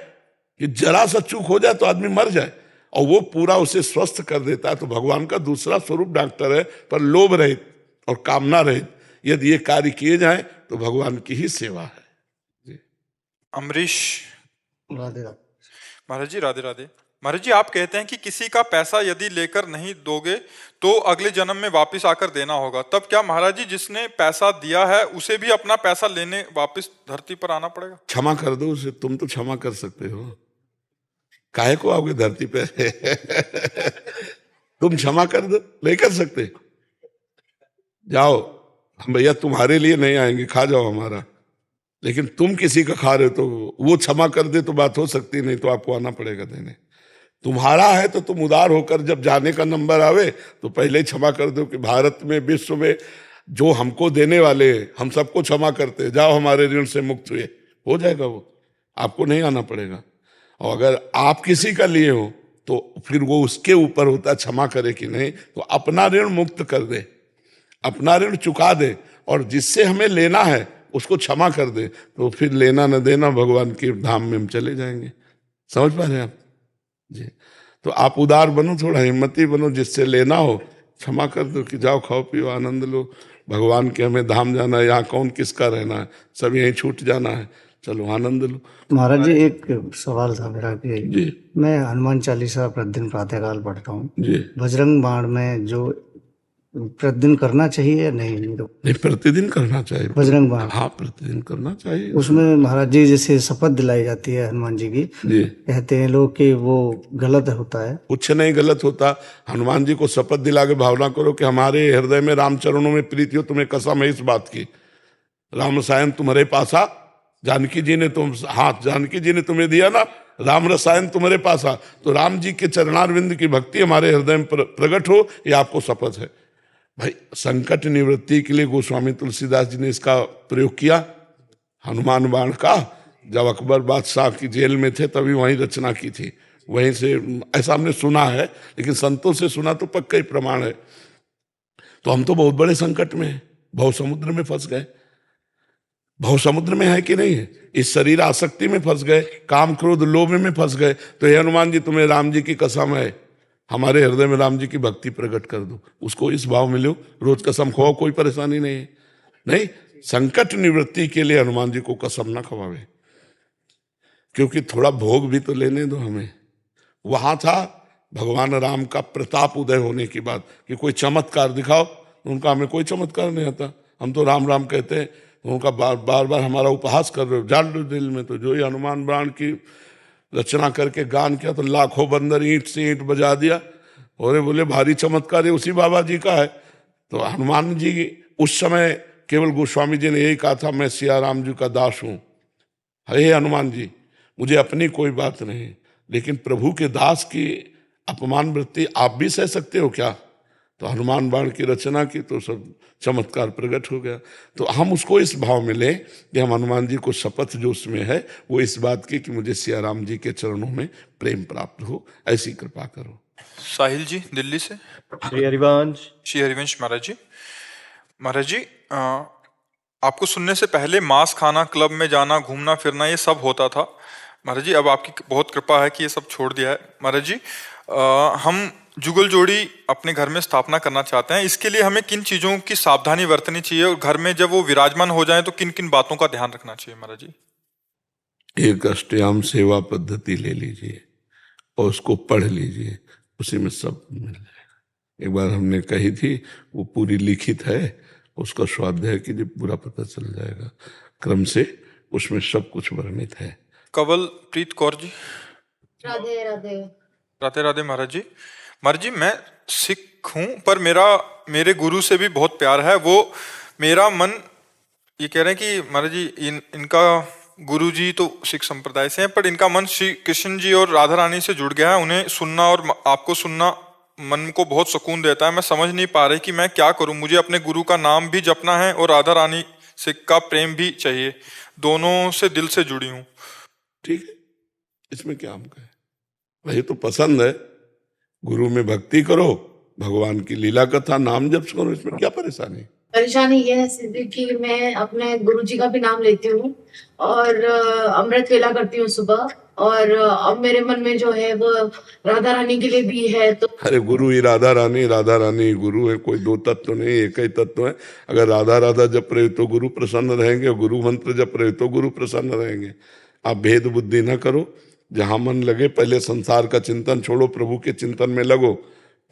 कि जरा सा चूक हो जाए तो आदमी मर जाए, और वो पूरा उसे स्वस्थ कर देता है। तो भगवान का दूसरा स्वरूप डॉक्टर है, पर लोभ रहित और कामना रहित यदि ये कार्य किए जाए तो भगवान की ही सेवा है। अमरीश राधे राधे। महाराज जी राधे राधे। महाराज जी, आप कहते हैं कि किसी का पैसा यदि लेकर नहीं दोगे तो अगले जन्म में वापस आकर देना होगा। तब क्या महाराज जी जिसने पैसा दिया है उसे भी अपना पैसा लेने वापस धरती पर आना पड़ेगा? क्षमा कर दो उसे, तुम तो क्षमा कर सकते हो, काहे को आओगे धरती पे? तुम क्षमा कर दो, नहीं कर सकते? जाओ, हम भैया तुम्हारे लिए नहीं आएंगे, खा जाओ हमारा। लेकिन तुम किसी का खा रहे हो तो वो क्षमा कर दे तो बात हो सकती, नहीं तो आपको आना पड़ेगा देने। तुम्हारा है तो तुम उदार होकर जब जाने का नंबर आवे तो पहले ही क्षमा कर दो कि भारत में, विश्व में जो हमको देने वाले हैं, हम सबको क्षमा करते, जाओ हमारे ऋण से मुक्त हुए, हो जाएगा वो, आपको नहीं आना पड़ेगा। और अगर आप किसी का लिए हो तो फिर वो उसके ऊपर होता है क्षमा करे कि नहीं, तो अपना ऋण मुक्त कर दे, अपना ऋण चुका दे, और जिससे हमें लेना है उसको क्षमा कर दे, तो फिर लेना न देना भगवान के धाम में हम चले जाएंगे। समझ पा रहे हैं आप जी? तो आप उदार बनो, थोड़ा हिम्मती बनो, जिससे लेना हो क्षमा कर दो कि जाओ खाओ पियो आनंद लो, भगवान के हमें धाम जाना है, यहाँ कौन किसका रहना है, सब यहीं छूट जाना है, चलो आनंद लो। महाराज जी, एक सवाल था मेरा कि जी मैं हनुमान चालीसा प्रतिदिन प्रातःकाल पढ़ता हूँ। जी। बजरंग बाण में जो प्रतिदिन करना चाहिए या नहीं? नहीं, प्रतिदिन करना चाहिए बजरंग बाण, हाँ प्रतिदिन करना चाहिए। उसमें महाराज जी जैसे शपथ दिलाई जाती है हनुमान जी की, जी, कहते हैं लोग कि वो गलत होता है। कुछ नहीं गलत होता। हनुमान जी को शपथ दिला के भावना करो कि हमारे हृदय में राम चरणों में प्रीति हो, तुम्हें कसम है इस बात की, राम रसायन तुम्हारे पास आ, जानकी जी ने तुम हाथ जानकी जी ने तुम्हें दिया ना, राम रसायन तुम्हारे पास आ, तो राम जी के चरणारविंद की भक्ति हमारे हृदय में प्रकट हो, ये आपको शपथ है। भाई, संकट निवृत्ति के लिए गोस्वामी तुलसीदास जी ने इसका प्रयोग किया, हनुमान बाण का। जब अकबर बादशाह की जेल में थे तभी वहीं रचना की थी, वहीं से ऐसा हमने सुना है, लेकिन संतों से सुना तो पक्का ही प्रमाण है। तो हम तो बहुत बड़े संकट में हैं, भव समुद्र में फंस गए। भव समुद्र में है कि नहीं है? इस शरीर आसक्ति में फंस गए, काम क्रोध लोभ में फंस गए। तो हे हनुमान जी, तुम्हें राम जी की कसम है, हमारे हृदय में राम जी की भक्ति प्रकट कर दो, उसको इस भाव में लो, रोज कसम खाओ, कोई परेशानी नहीं है। नहीं, संकट निवृत्ति के लिए हनुमान जी को कसम ना खवावे, क्योंकि थोड़ा भोग भी तो लेने दो हमें। वहां था भगवान राम का प्रताप उदय होने की बात कि कोई चमत्कार दिखाओ, उनका हमें कोई चमत्कार नहीं आता, हम तो राम राम कहते हैं, उनका बार बार हमारा उपहास कर रहे हो, जान लो दिल में। तो जो ही हनुमान बाण की रचना करके गान किया तो लाखों बंदर ईंट से ईंट बजा दिया, और बोले भारी चमत्कार है उसी बाबा जी का है। तो हनुमान जी उस समय केवल गोस्वामी जी ने यही कहा था, मैं सिया राम जी का दास हूँ। हे हनुमान जी, मुझे अपनी कोई बात नहीं, लेकिन प्रभु के दास की अपमान वृत्ति आप भी सह सकते हो क्या? तो हनुमान बाण की रचना की तो सब चमत्कार प्रकट हो गया। तो हम उसको इस भाव में लें कि हम हनुमान जी को शपथ जो उसमें है वो इस बात की कि मुझे सिया राम जी के चरणों में प्रेम प्राप्त हो, ऐसी कृपा करो। साहिल जी दिल्ली से। श्री हरिवंश। श्री हरिवंश महाराज जी। महाराज जी, आपको सुनने से पहले मांस खाना, क्लब में जाना, घूमना फिरना, ये सब होता था। महाराज जी, अब आपकी बहुत कृपा है कि ये सब छोड़ दिया है। महाराज जी, हम जुगल जोड़ी अपने घर में स्थापना करना चाहते हैं, इसके लिए हमें किन चीजों की सावधानी बरतनी चाहिए, और घर में जब वो विराजमान हो जाए तो किन किन बातों का ध्यान रखना चाहिए? महाराज जी, एक अष्टयाम सेवा पद्धति ले लीजिए और उसको पढ़ लीजिए, उसी में सब मिल जाएगा। एक बार हमने कही थी, वो पूरी लिखित है, उसका स्वाध्याय कीजिए, पूरा पता चल जाएगा क्रम से, उसमें सब कुछ वर्णित है। कवल प्रीत कौर जी। राधे राधे। राधे राधे महाराज जी। महाराज जी, मैं सिख हूँ, पर मेरे गुरु से भी बहुत प्यार है। वो मेरा मन ये कह रहे हैं कि महाराज जी, इनका गुरु जी तो सिख संप्रदाय से हैं, पर इनका मन श्री कृष्ण जी और राधा रानी से जुड़ गया है। उन्हें सुनना और आपको सुनना मन को बहुत सुकून देता है। मैं समझ नहीं पा रही कि मैं क्या करूं। मुझे अपने गुरु का नाम भी जपना है और राधा रानी से का प्रेम भी चाहिए, दोनों से दिल से जुड़ी हूँ। ठीक है, इसमें क्या हम कहें, वही तो पसंद है। गुरु में भक्ति करो, भगवान की लीला कथा नाम जप करो, इसमें क्या परेशानी? परेशानी ये है सिद्धि कि मैं अपने गुरुजी का भी नाम लेती हूँ और अमृत वेला करती हूँ सुबह, और अब मेरे मन में जो है वो राधा रानी के लिए भी है। तो अरे गुरु ही राधा रानी गुरु है, कोई दो तत्व तो नहीं, एक ही तत्व है। अगर राधा राधा जप रहे तो गुरु प्रसन्न रहेंगे, गुरु मंत्र जप रहे तो गुरु प्रसन्न रहेंगे। आप भेद बुद्धि न करो, जहां मन लगे पहले संसार का चिंतन छोड़ो, प्रभु के चिंतन में लगो,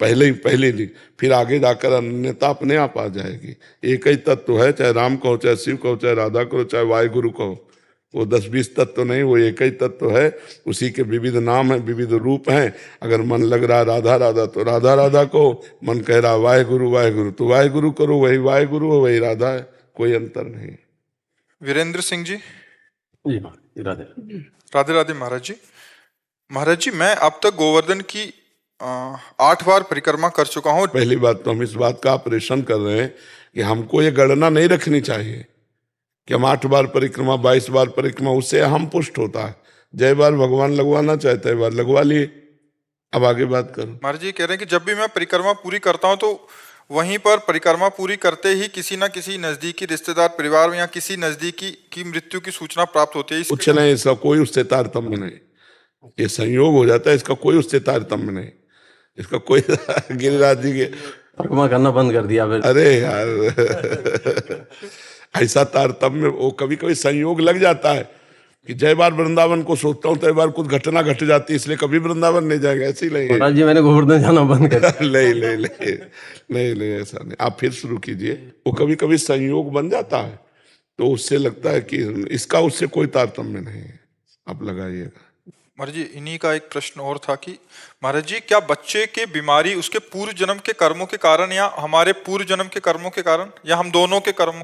पहले जी, फिर आगे जाकर अन्यता अपने आप आ जाएगी। एक ही तत्व है, चाहे राम कहो, चाहे शिव कहो, चाहे राधा कहो, चाहे वाहिगुरु कहो, वो 10-20 तत्व नहीं, वो एक ही तत्व है। उसी के विविध नाम है, विविध रूप हैं। अगर मन लग रहा राधा राधा तो राधा राधा कहो, मन कह रहा वाहिगुरु वाहिगुरु तो वाहिगुरु करो, वही वाहिगुरु है, वही राधा है, कोई अंतर नहीं। वीरेंद्र सिंह जी। जी राधे राधे राधे महाराज जी। महाराज जी, मैं अब तक गोवर्धन की 8 बार परिक्रमा कर चुका हूँ। पहली बात तो हम इस बात का ऑपरेशन कर रहे हैं कि हमको ये गणना नहीं रखनी चाहिए कि हम 8 बार परिक्रमा, 22 बार परिक्रमा, उससे हम पुष्ट होता है। जय बार भगवान लगवाना चाहते हैं, बार लगवा लिए। अब आगे बात करो। महाराज जी कह रहे हैं कि जब भी मैं परिक्रमा पूरी करता हूँ तो वहीं पर परिक्रमा पूरी करते ही किसी न किसी नजदीकी रिश्तेदार, परिवार में या किसी नजदीकी की मृत्यु की सूचना प्राप्त होती है। कुछ नहीं, इसका कोई उससे तारतम्य नहीं, ये संयोग हो जाता है, इसका कोई उससे तारतम्य नहीं, इसका कोई गिरिराज जी के परिक्रमा करना बंद कर दिया फिर। अरे यार ऐसा तारतम्य, वो कभी कभी संयोग लग जाता है कि जय बार वृंदावन को सोचता हूँ, तय बार कुछ घटना घट जाती है, इसलिए कभी वृंदावन नहीं जाएगा, ऐसे ही नहीं। महाराज जी मैंने गोवर्धन जाना बंद कर दिया। नहीं, ऐसा नहीं। आप फिर शुरू कीजिए। वो कभी कभी संयोग बन जाता है तो उससे लगता है कि इसका उससे कोई तारतम्य नहीं है। आप लगाइएगा। महाराज जी इन्हीं का एक प्रश्न और था कि महाराज जी क्या बच्चे के बीमारी उसके पूर्व जन्म के कर्मों के कारण या हमारे पूर्व जन्म के कर्मों के कारण या हम दोनों के कर्मों?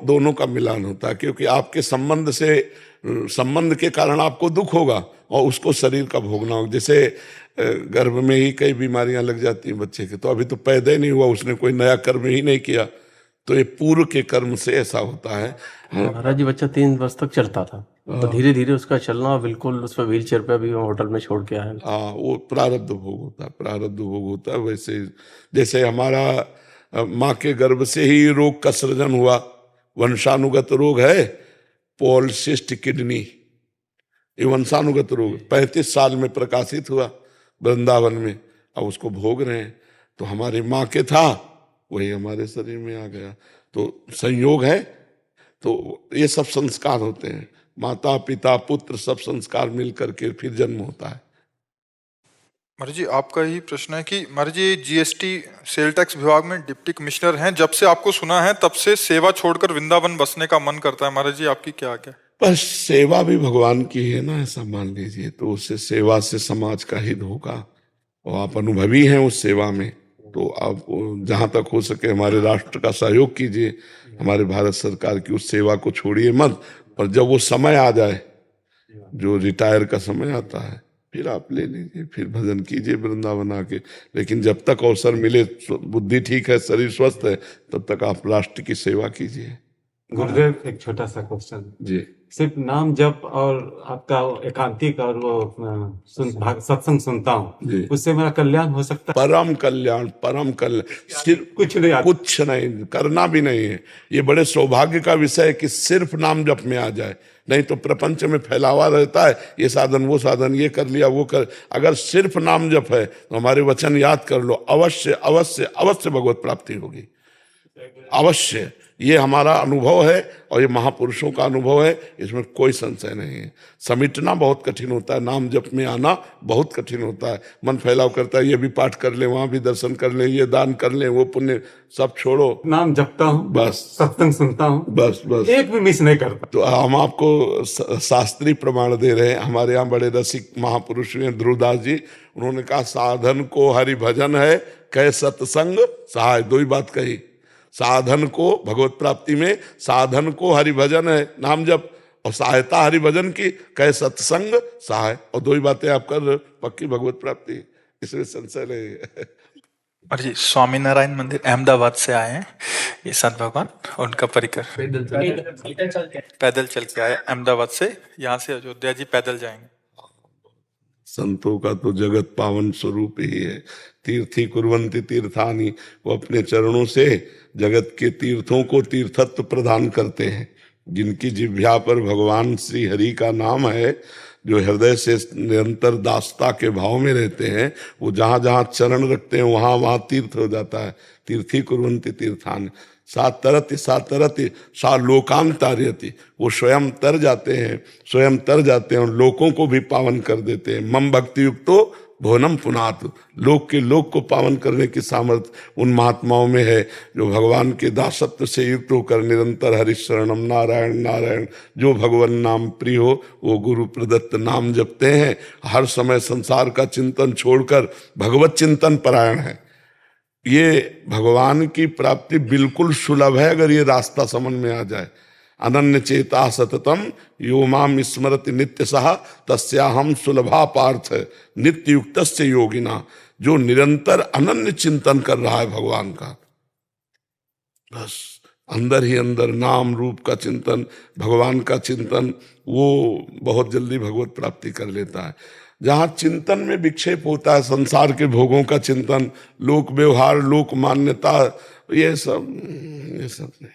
दोनों का मिलान होता है, क्योंकि आपके संबंध के कारण आपको दुख होगा और उसको शरीर का भोगना होगा। जैसे गर्भ में ही कई बीमारियां लग जाती हैं बच्चे के, तो अभी तो पैदा ही नहीं हुआ, उसने कोई नया कर्म ही नहीं किया, तो ये पूर्व के कर्म से ऐसा होता है। महाराज जी बच्चा 3 वर्ष तक चलता था, तो धीरे धीरे उसका चलना बिल्कुल, उस पर व्हील चेयर पे अभी होटल में छोड़ के आया। हाँ, वो प्रारब्ध भोग होता है। वैसे जैसे हमारा माँ के गर्भ से ही रोग का सृजन हुआ, वंशानुगत रोग है पॉलिसिस्ट किडनी, ये वंशानुगत रोग 35 साल में प्रकाशित हुआ वृंदावन में, अब उसको भोग रहे हैं। तो हमारी माँ के था, वही हमारे शरीर में आ गया, तो संयोग है। तो ये सब संस्कार होते हैं, माता पिता पुत्र सब संस्कार मिल करके फिर जन्म होता है। महाराज जी आपका ही प्रश्न है कि महाराज जी जीएसटी सेल टैक्स विभाग में डिप्टी कमिश्नर हैं, जब से आपको सुना है तब से सेवा छोड़कर वृंदावन बसने का मन करता है। महाराज जी आपकी क्या आज्ञा? पर सेवा भी भगवान की है ना, ऐसा मान लीजिए, तो उससे सेवा से समाज का हित होगा और आप अनुभवी हैं उस सेवा में, तो आप जहां तक हो सके हमारे राष्ट्र का सहयोग कीजिए, हमारे भारत सरकार की उस सेवा को छोड़िए मत। और जब वो समय आ जाए, जो रिटायर का समय आता है, फिर आप ले लीजिए, फिर भजन कीजिए वृंदावन आके। लेकिन जब तक अवसर मिले, बुद्धि ठीक है, शरीर स्वस्थ है, तब तक आप राष्ट्र की सेवा कीजिए। गुरुदेव एक छोटा सा क्वेश्चन जी। सिर्फ नाम जप और आपका एकांतिक और वो सत्संग सुनता हूँ, उससे मेरा कल्याण हो सकता है? परम कल्याण सिर्फ कुछ नहीं करना भी नहीं है। ये बड़े सौभाग्य का विषय है कि सिर्फ नाम जप में आ जाए, नहीं तो प्रपंच में फैलावा रहता है, ये साधन वो साधन, ये कर लिया वो कर। अगर सिर्फ नाम जप है तो हमारे वचन याद कर लो, अवश्य अवश्य अवश्य भगवत प्राप्ति होगी, अवश्य। ये हमारा अनुभव है और ये महापुरुषों का अनुभव है, इसमें कोई संशय नहीं है। समेटना बहुत कठिन होता है, नाम जप में आना बहुत कठिन होता है। मन फैलाव करता है, ये भी पाठ कर ले, वहां भी दर्शन कर ले, ये दान कर ले, वो पुण्य सब छोड़ो। नाम जपता हूँ बस, सत्संग सुनता हूँ बस, एक भी मिस नहीं करता। तो हम आपको शास्त्रीय प्रमाण दे रहे हैं। हमारे यहाँ बड़े रसिक महापुरुष हैं ध्रुवदास जी, उन्होंने कहा साधन को हरि भजन है, कह सत्संग सहाय। दो ही बात कही, साधन को भगवत प्राप्ति में साधन को हरि भजन है नाम जप, और सहायता हरि भजन की कहे सत्संग सहाय, और दो ही बातें आप कर पक्की भगवत प्राप्ति, इसमें संशय नहीं है। और जी स्वामीनारायण मंदिर अहमदाबाद से आए हैं ये संत भगवान, उनका परिकर पैदल चल के आए अहमदाबाद से, यहाँ से अयोध्या जी पैदल जाएंगे। संतों का तो जगत पावन स्वरूप ही है। तीर्थी कुर्वन्ति तीर्थानि, वो अपने चरणों से जगत के तीर्थों को तीर्थत्व प्रदान करते हैं। जिनकी जिह्वा पर भगवान श्री हरि का नाम है, जो हृदय से निरंतर दासता के भाव में रहते हैं, वो जहाँ जहाँ चरण रखते हैं वहाँ वहाँ तीर्थ हो जाता है। तीर्थी कुर्वन्ति तीर्थानि, सा तरति सा लोकांग तारयति, वो स्वयं तर जाते हैं, स्वयं तर जाते हैं और लोकों को भी पावन कर देते हैं। मम भक्ति युक्तो भुवनम पुनात, लोक के लोक को पावन करने की सामर्थ्य उन महात्माओं में है जो भगवान के दासत्व से युक्त होकर निरंतर हरिशरणम नारायण नारायण, जो भगवान नाम प्रिय हो वो गुरु प्रदत्त नाम जपते हैं, हर समय संसार का चिंतन छोड़कर भगवत चिंतन परायण है। ये भगवान की प्राप्ति बिल्कुल सुलभ है अगर ये रास्ता समझ में आ जाए। अनन्य चेता सततम यो माम स्मरति नित्य सहा तस्याहम सुलभा पार्थ नित्य युक्तस्य योगिना, जो निरंतर अनन्य चिंतन कर रहा है भगवान का, बस अंदर ही अंदर नाम रूप का चिंतन, भगवान का चिंतन, वो बहुत जल्दी भगवत प्राप्ति कर लेता है। जहाँ चिंतन में विक्षेप होता है, संसार के भोगों का चिंतन, लोक व्यवहार, लोक मान्यता, ये सब नहीं।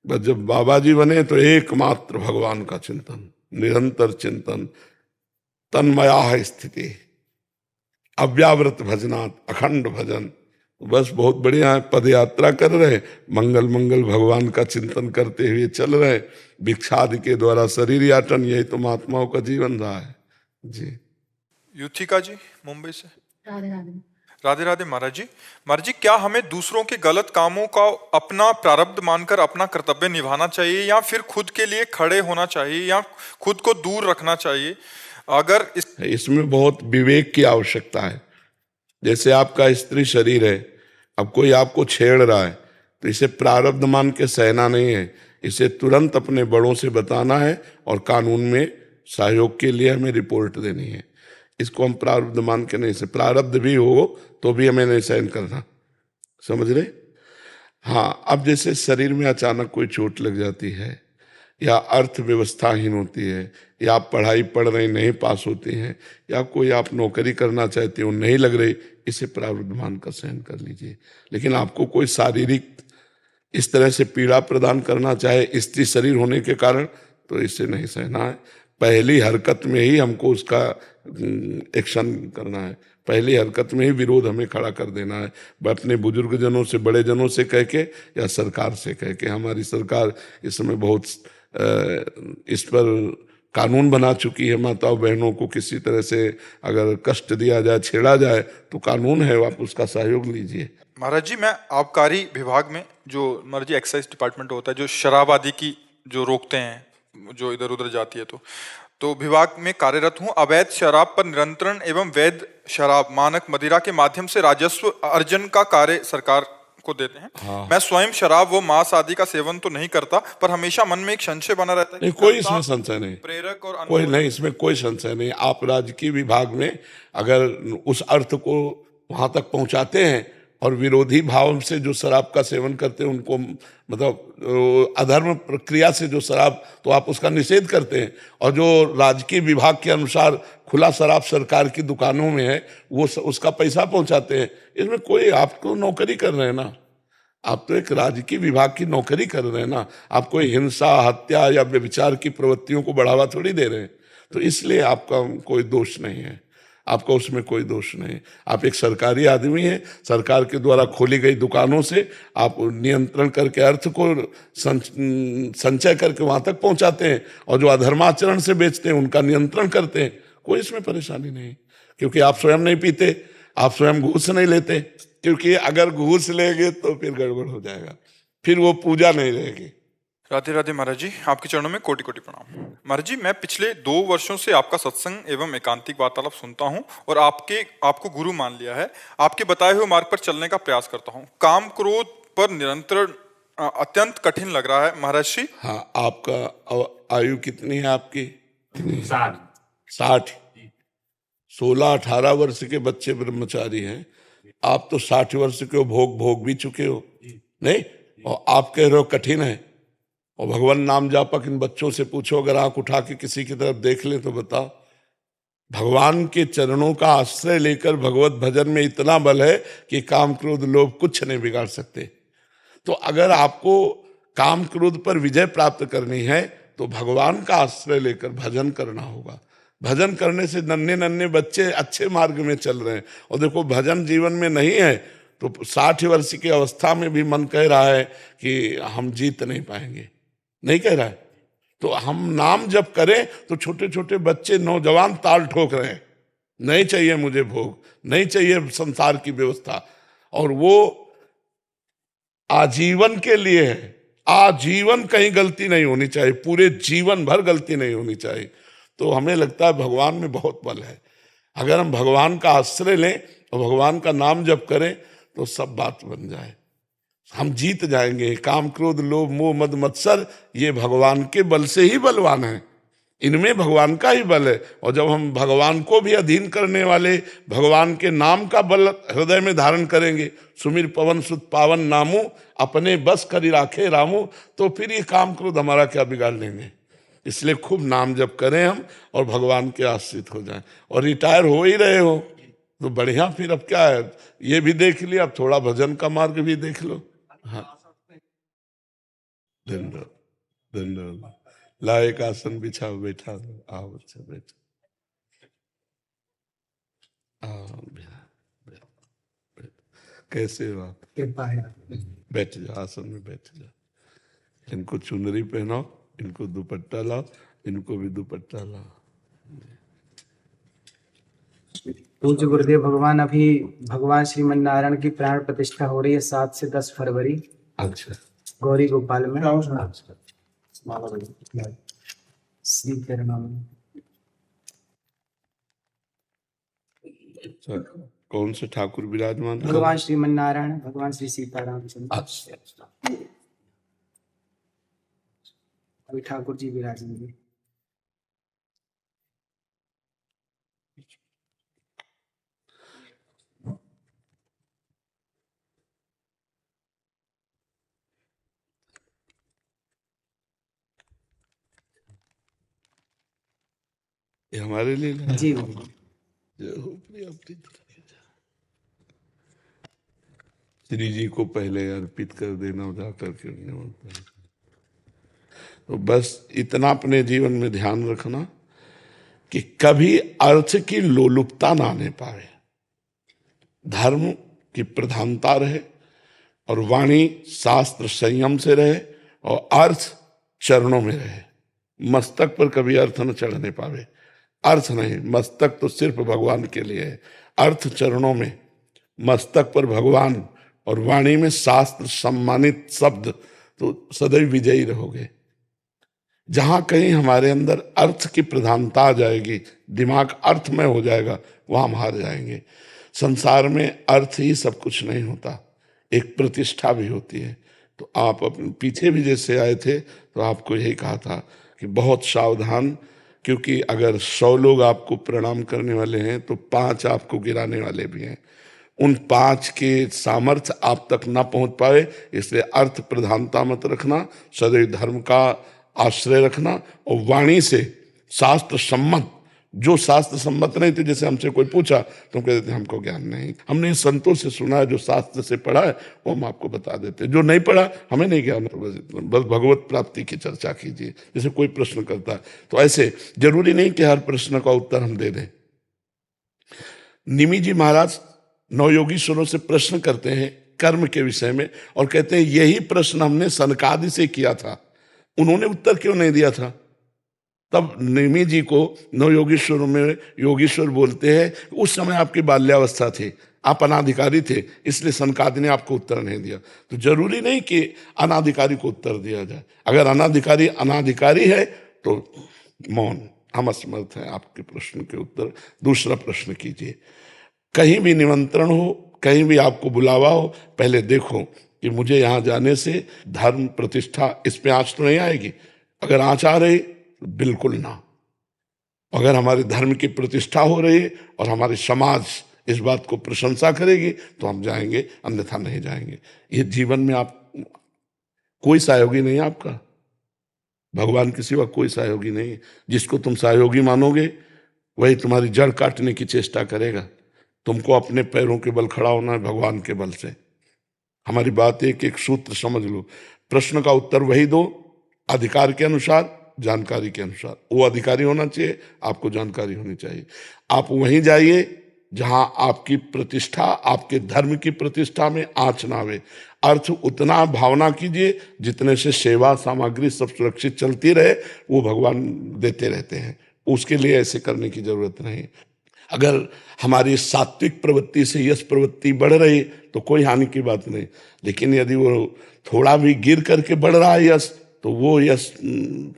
बस जब बाबा जी बने तो एकमात्र भगवान का चिंतन, निरंतर चिंतन, तन्मया है स्थिति, अव्यावृत भजनात्, अखंड भजन, बस बहुत बढ़िया है। पद यात्रा कर रहे, मंगल मंगल भगवान का चिंतन करते हुए चल रहे, भिक्षादि के द्वारा शरीर याटन, यही तो महात्माओं का जीवन रहा है जी। युथिका जी मुंबई से। राधे राधे। राधे राधे महाराज जी। महाराज जी, क्या हमें दूसरों के गलत कामों का अपना प्रारब्ध मानकर अपना कर्तव्य निभाना चाहिए, या फिर खुद के लिए खड़े होना चाहिए, या खुद को दूर रखना चाहिए? अगर इसमें बहुत विवेक की आवश्यकता है। जैसे आपका स्त्री शरीर है, अब कोई आपको छेड़ रहा है तो इसे प्रारब्ध मान के सहना नहीं है, इसे तुरंत अपने बड़ों से बताना है और कानून में सहयोग के लिए हमें रिपोर्ट देनी है। इसको हम प्रारब्ध मान के नहीं, से प्रारब्ध भी हो तो भी हमें नहीं सहन करना, समझ रहे? हाँ, अब जैसे शरीर में अचानक कोई चोट लग जाती है, या अर्थव्यवस्थाहीन होती है, या आप पढ़ाई पढ़ रहे नहीं पास होती हैं, या कोई आप नौकरी करना चाहते हो नहीं लग रही, इसे प्रारब्ध मान कर सहन कर लीजिए। लेकिन आपको कोई शारीरिक इस तरह से पीड़ा प्रदान करना चाहे स्त्री शरीर होने के कारण, तो इसे नहीं सहना है। पहली हरकत में ही हमको उसका एक्शन करना है, पहली हरकत में ही विरोध हमें खड़ा कर देना है, अपने बुजुर्ग जनों से, बड़े जनों से कह के, या सरकार से कह के। हमारी सरकार इस समय बहुत इस पर कानून बना चुकी है, माताओं बहनों को किसी तरह से अगर कष्ट दिया जाए, छेड़ा जाए, तो कानून है, आप उसका सहयोग लीजिए। महाराज जी, मैं आबकारी विभाग में जो महाराज जी एक्साइज डिपार्टमेंट होता है, जो शराब आदि की जो रोकते हैं, जो इधर उधर जाती है, तो विभाग में कार्यरत हूँ। अवैध शराब पर नियंत्रण एवं वैध शराब, मानक मदिरा के माध्यम से राजस्व अर्जन का कार्य सरकार को देते हैं। हाँ। मैं स्वयं शराब व मांस आदि का सेवन तो नहीं करता, पर हमेशा मन में एक संशय बना रहता है। नहीं, कोई इसमें संशय नहीं, प्रेरक और कोई नहीं, इसमें कोई संशय नहीं। आप राजकीय विभाग में अगर उस अर्थ को वहां तक पहुंचाते हैं और विरोधी भाव से जो शराब का सेवन करते हैं उनको, मतलब अधर्म प्रक्रिया से जो शराब, तो आप उसका निषेध करते हैं, और जो राजकीय विभाग के अनुसार खुला शराब सरकार की दुकानों में है वो उसका पैसा पहुंचाते हैं। इसमें कोई, आप तो नौकरी कर रहे हैं ना, आप तो एक राजकीय विभाग की नौकरी कर रहे हैं ना, आप कोई हिंसा, हत्या या व्यभिचार की प्रवृत्तियों को बढ़ावा थोड़ी दे रहे हैं। तो इसलिए आपका कोई दोष नहीं है, आपका उसमें कोई दोष नहीं। आप एक सरकारी आदमी हैं, सरकार के द्वारा खोली गई दुकानों से आप नियंत्रण करके अर्थ को संचय करके वहां तक पहुंचाते हैं, और जो अधर्माचरण से बेचते हैं उनका नियंत्रण करते हैं। कोई इसमें परेशानी नहीं, क्योंकि आप स्वयं नहीं पीते, आप स्वयं घूस नहीं लेते, क्योंकि अगर घूस लेंगे तो फिर गड़बड़ हो जाएगा, फिर वो पूजा नहीं रहेगी। राधे राधे महाराज जी, आपके चरणों में कोटि कोटि प्रणाम। महाराज जी, मैं पिछले 2 वर्षों से आपका सत्संग एवं एकांतिक वार्तालाप सुनता हूं और आपको गुरु मान लिया है। आपके बताए हुए मार्ग पर चलने का प्रयास करता हूं। काम क्रोध पर नियंत्रण अत्यंत कठिन लग रहा है महाराज जी। हाँ, आपका आयु कितनी है आपकी? 60। 16-18 वर्ष के बच्चे ब्रह्मचारी हैं, आप तो 60 वर्ष के हो, भोग भी चुके हो नहीं, और आप कह रहे हो कठिन है। और भगवान नाम जापक इन बच्चों से पूछो, अगर आंख उठा के किसी की तरफ देख ले तो बताओ। भगवान के चरणों का आश्रय लेकर भगवत भजन में इतना बल है कि काम क्रोध लोभ कुछ नहीं बिगाड़ सकते। तो अगर आपको काम क्रोध पर विजय प्राप्त करनी है तो भगवान का आश्रय लेकर भजन करना होगा। भजन करने से नन्हे नन्हे बच्चे अच्छे मार्ग में चल रहे हैं। और देखो, भजन जीवन में नहीं है तो 60 वर्ष की अवस्था में भी मन कह रहा है कि हम जीत नहीं पाएंगे, नहीं कह रहा है। तो हम नाम जब करें तो छोटे छोटे बच्चे नौजवान ताल ठोक रहे हैं, नहीं चाहिए मुझे भोग, नहीं चाहिए संसार की व्यवस्था, और वो आजीवन के लिए है। आजीवन कहीं गलती नहीं होनी चाहिए, पूरे जीवन भर गलती नहीं होनी चाहिए। तो हमें लगता है भगवान में बहुत बल है। अगर हम भगवान का आश्रय लें और भगवान का नाम जप करें तो सब बात बन जाए, हम जीत जाएंगे। काम क्रोध लोभ मोह मद मत्सर ये भगवान के बल से ही बलवान है, इनमें भगवान का ही बल है। और जब हम भगवान को भी अधीन करने वाले भगवान के नाम का बल हृदय में धारण करेंगे, सुमिर पवन सुत पावन नामू अपने बस करी राखे रामू, तो फिर ये काम क्रोध हमारा क्या बिगाड़ लेंगे। इसलिए खूब नाम जप करें हम और भगवान के आश्रित हो जाएं। और रिटायर हो ही रहे हो तो बढ़िया, फिर अब क्या है, ये भी देख लिया, अब थोड़ा भजन का मार्ग भी देख लो। हाँ, धन्यवाद धन्यवाद। ला एक आसन बिछाओ, बैठा दो, आओ बच्चा बैठो, आओ बैठ। कैसे हो आप? बैठ जाओ, आसन में बैठ जाओ। इनको चुनरी पहनाओ, इनको दुपट्टा लाओ, इनको भी दुपट्टा लाओ। पूज्य गुरुदेव भगवान, अभी भगवान श्रीमन नारायण की प्राण प्रतिष्ठा हो रही है 7 से 10 फरवरी। अच्छा, गौरी गोपाल में। श्री चरणाम। कौन से ठाकुर विराजमान? भगवान श्रीमन नारायण, भगवान श्री सीताराम चंद्र। अच्छा, अभी ठाकुर जी विराजेंगे। ये हमारे लिए लाया? जी श्री जी को पहले अर्पित कर देना, जा करके तो बस इतना अपने जीवन में ध्यान रखना कि कभी अर्थ की लोलुपता ना आने पाए, धर्म की प्रधानता रहे और वाणी शास्त्र संयम से रहे और अर्थ चरणों में रहे। मस्तक पर कभी अर्थ न चढ़ने पावे, अर्थ नहीं, मस्तक तो सिर्फ भगवान के लिए है, अर्थ चरणों में, मस्तक पर भगवान और वाणी में शास्त्र सम्मानित शब्द, तो सदैव विजयी रहोगे। जहां कहीं हमारे अंदर अर्थ की प्रधानता आ जाएगी, दिमाग अर्थमय हो जाएगा, वहां हम हार जाएंगे। संसार में अर्थ ही सब कुछ नहीं होता, एक प्रतिष्ठा भी होती है। तो आप अपने पीछे भी जैसे आए थे तो आपको यही कहा था कि बहुत सावधान, क्योंकि अगर 100 लोग आपको प्रणाम करने वाले हैं तो 5 आपको गिराने वाले भी हैं। उन 5 के सामर्थ्य आप तक ना पहुंच पाए, इसलिए अर्थ प्रधानता मत रखना, सदैव धर्म का आश्रय रखना और वाणी से शास्त्र सम्मत, जो शास्त्र सम्मत नहीं थे, जैसे हमसे कोई पूछा तो हम कहते थे हमको ज्ञान नहीं, हमने संतों से सुना है, जो शास्त्र से पढ़ा है वो हम आपको बता देते, जो नहीं पढ़ा हमें नहीं ज्ञान। बस भगवत प्राप्ति की चर्चा कीजिए। जैसे कोई प्रश्न करता है तो ऐसे जरूरी नहीं कि हर प्रश्न का उत्तर हम दे दें। निमि जी महाराज नवयोगीश्वरों से प्रश्न करते हैं कर्म के विषय में और कहते हैं यही प्रश्न हमने सनकादि से किया था, उन्होंने उत्तर क्यों नहीं दिया था? तब निमि जी को नवयोगीश्वर में योगीश्वर बोलते हैं, उस समय आपकी बाल्यावस्था थी, आप अनाधिकारी थे, इसलिए सनकादि ने आपको उत्तर नहीं दिया। तो जरूरी नहीं कि अनाधिकारी को उत्तर दिया जाए। अगर अनाधिकारी अनाधिकारी है तो मौन, हम असमर्थ हैं आपके प्रश्न के उत्तर। दूसरा प्रश्न कीजिए, कहीं भी निमंत्रण हो, कहीं भी आपको बुलावा हो, पहले देखो कि मुझे यहाँ जाने से धर्म प्रतिष्ठा इस पे आँच तो नहीं आएगी। अगर आँच आ रही तो बिल्कुल ना। अगर हमारे धर्म की प्रतिष्ठा हो रही है और हमारे समाज इस बात को प्रशंसा करेगी तो हम जाएंगे, अन्यथा नहीं जाएंगे। ये जीवन में आप कोई सहयोगी नहीं है आपका, भगवान के सिवा कोई सहयोगी नहीं है। जिसको तुम सहयोगी मानोगे वही तुम्हारी जड़ काटने की चेष्टा करेगा। तुमको अपने पैरों के बल खड़ा होना है, भगवान के बल से। हमारी बात एक सूत्र समझ लो, प्रश्न का उत्तर वही दो अधिकार के अनुसार, जानकारी के अनुसार। वो अधिकारी होना चाहिए, आपको जानकारी होनी चाहिए। आप वहीं जाइए जहां आपकी प्रतिष्ठा, आपके धर्म की प्रतिष्ठा में आंच ना आवे। अर्थ उतना भावना कीजिए जितने से सेवा सामग्री सब सुरक्षित चलती रहे, वो भगवान देते रहते हैं। उसके लिए ऐसे करने की जरूरत नहीं। अगर हमारी सात्विक प्रवृत्ति से यश प्रवृत्ति बढ़ रही तो कोई हानि की बात नहीं, लेकिन यदि वो थोड़ा भी गिर करके बढ़ रहा है यश, तो वो यश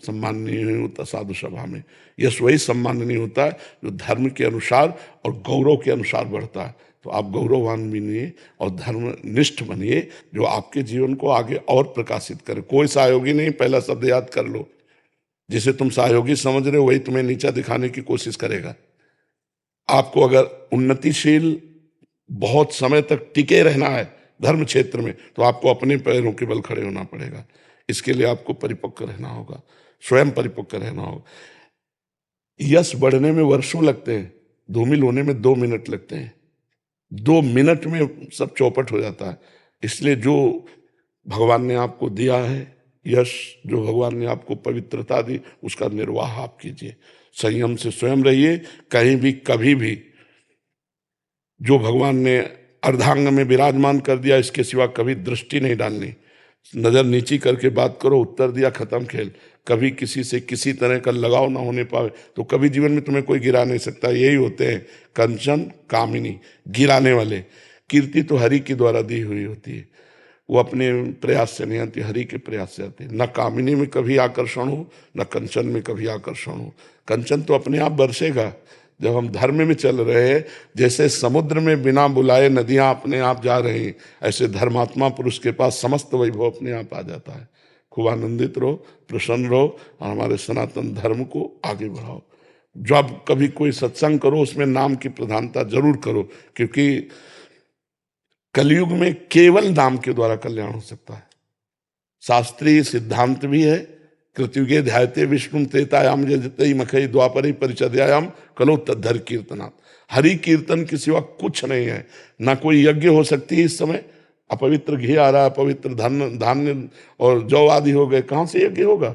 सम्माननीय नहीं होता। साधु सभा में यश वही सम्माननीय होता है जो धर्म के अनुसार और गौरव के अनुसार बढ़ता है। तो आप गौरववान बनिए और धर्मनिष्ठ बनिए, जो आपके जीवन को आगे और प्रकाशित करे। कोई सहयोगी नहीं, पहला शब्द याद कर लो। जिसे तुम सहयोगी समझ रहे हो वही तुम्हें नीचा दिखाने की कोशिश करेगा। आपको अगर उन्नतिशील बहुत समय तक टिके रहना है धर्म क्षेत्र में, तो आपको अपने पैरों के बल खड़े होना पड़ेगा। इसके लिए आपको परिपक्व रहना होगा, स्वयं परिपक्व रहना होगा। यश बढ़ने में वर्षों लगते हैं, धूमिल होने में 2 मिनट लगते हैं। 2 मिनट में सब चौपट हो जाता है। इसलिए जो भगवान ने आपको दिया है यश, जो भगवान ने आपको पवित्रता दी, उसका निर्वाह आप कीजिए। संयम से स्वयं रहिए। कहीं भी कभी भी जो भगवान ने अर्धांग में विराजमान कर दिया, इसके सिवा कभी दृष्टि नहीं डालनी। नजर नीची करके बात करो, उत्तर दिया, खत्म खेल। कभी किसी से किसी तरह का लगाव ना होने पावे तो कभी जीवन में तुम्हें कोई गिरा नहीं सकता। यही होते हैं कंचन कामिनी, गिराने वाले। कीर्ति तो हरि के द्वारा दी हुई होती है, वो अपने प्रयास से नहीं आती, हरि के प्रयास से आती है। न कामिनी में कभी आकर्षण हो, न कंचन में कभी आकर्षण हो। कंचन तो अपने आप बरसेगा जब हम धर्म में चल रहे हैं। जैसे समुद्र में बिना बुलाए नदियां अपने आप जा रही हैं, ऐसे धर्मात्मा पुरुष के पास समस्त वैभव अपने आप आ जाता है। खूब आनंदित रहो, प्रसन्न रहो और हमारे सनातन धर्म को आगे बढ़ाओ। जब कभी कोई सत्संग करो उसमें नाम की प्रधानता जरूर करो, क्योंकि कलयुग में केवल नाम के द्वारा कल्याण हो सकता है। शास्त्रीय सिद्धांत भी है, कृतयुगे ध्यायते विष्णु त्रेतायाम जयते मखई द्वापरे परिचर्यायाम कलो तद्धर कीर्तनात्। हरि कीर्तन के सिवा कुछ नहीं है। ना कोई यज्ञ हो सकती है इस समय। अपवित्र घी आ रहा है, अपवित्र धान्य और जौ आदि हो गए, कहाँ से यज्ञ होगा?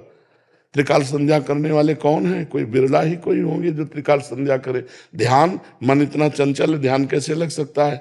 त्रिकाल संध्या करने वाले कौन है? कोई बिरला ही कोई होंगे जो त्रिकाल संध्या करे। ध्यान, मन इतना चंचल, ध्यान कैसे लग सकता है?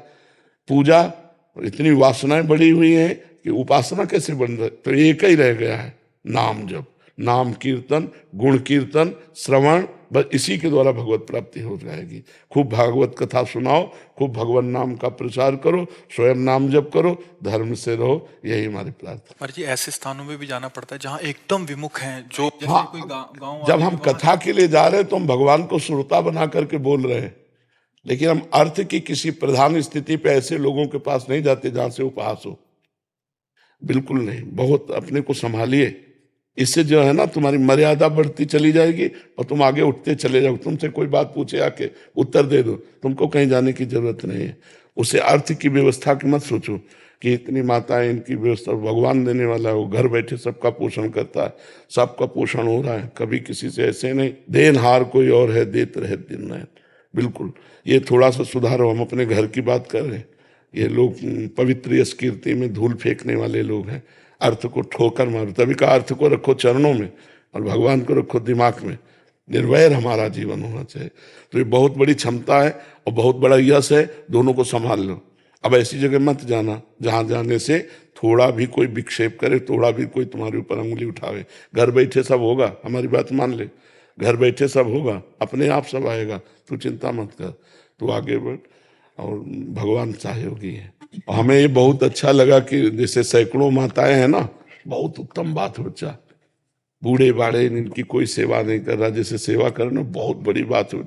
पूजा, इतनी वासनाएं बढ़ी हुई हैं कि उपासना कैसे बन रही? तो एक ही रह गया है, नाम जप, नाम कीर्तन, गुण कीर्तन, श्रवण। बस इसी के द्वारा भगवत प्राप्ति हो जाएगी। खूब भागवत कथा सुनाओ, खूब भगवान नाम का प्रचार करो, स्वयं नाम जप करो, धर्म से रहो, यही हमारी प्रार्थना। पर जी ऐसे स्थानों में भी जाना पड़ता है जहाँ एकदम विमुख हैं, जो जैसे हाँ, कोई गाँव। जब हम कथा के लिए जा रहे हैं तो हम भगवान को श्रोता बना करके बोल रहे हैं, लेकिन हम अर्थ की किसी प्रधान स्थिति पे ऐसे लोगों के पास नहीं जाते जहां से उपहास हो। बिल्कुल नहीं। बहुत अपने को संभालिए। इससे जो है ना तुम्हारी मर्यादा बढ़ती चली जाएगी और तुम आगे उठते चले जाओ। तुमसे कोई बात पूछे आके उत्तर दे दो, तुमको कहीं जाने की जरूरत नहीं है। उसे अर्थ की व्यवस्था की मत सोचो कि इतनी माताएं, इनकी व्यवस्था भगवान देने वाला है, वो घर बैठे सबका पोषण करता है, सबका पोषण हो रहा है। कभी किसी से ऐसे नहीं, देनहार कोई और है, देत रहे दिन रात। बिल्कुल ये थोड़ा सा सुधारो। हम अपने घर की बात कर रहे हैं, ये लोग पवित्र यश कीर्ति में धूल फेंकने वाले लोग हैं। अर्थ को ठोकर मारो। तभी का अर्थ को रखो चरणों में और भगवान को रखो दिमाग में। निर्वैर हमारा जीवन होना चाहिए। तो ये बहुत बड़ी क्षमता है और बहुत बड़ा यश है, दोनों को संभाल लो। अब ऐसी जगह मत जाना जहाँ जाने से थोड़ा भी कोई विक्षेप करे, थोड़ा भी कोई तुम्हारे ऊपर अंगुली उठावे। घर बैठे सब होगा, हमारी बात मान ले, घर बैठे सब होगा, अपने आप सब आएगा। तू चिंता मत कर, तू आगे बढ़ और भगवान सहयोगी है। और हमें ये बहुत अच्छा लगा कि जैसे सैकड़ों माताएं हैं ना, बहुत उत्तम बात हो। बच्चा बूढ़े बाढ़े इनकी कोई सेवा नहीं कर रहा, जैसे सेवा करना बहुत बड़ी बात हो।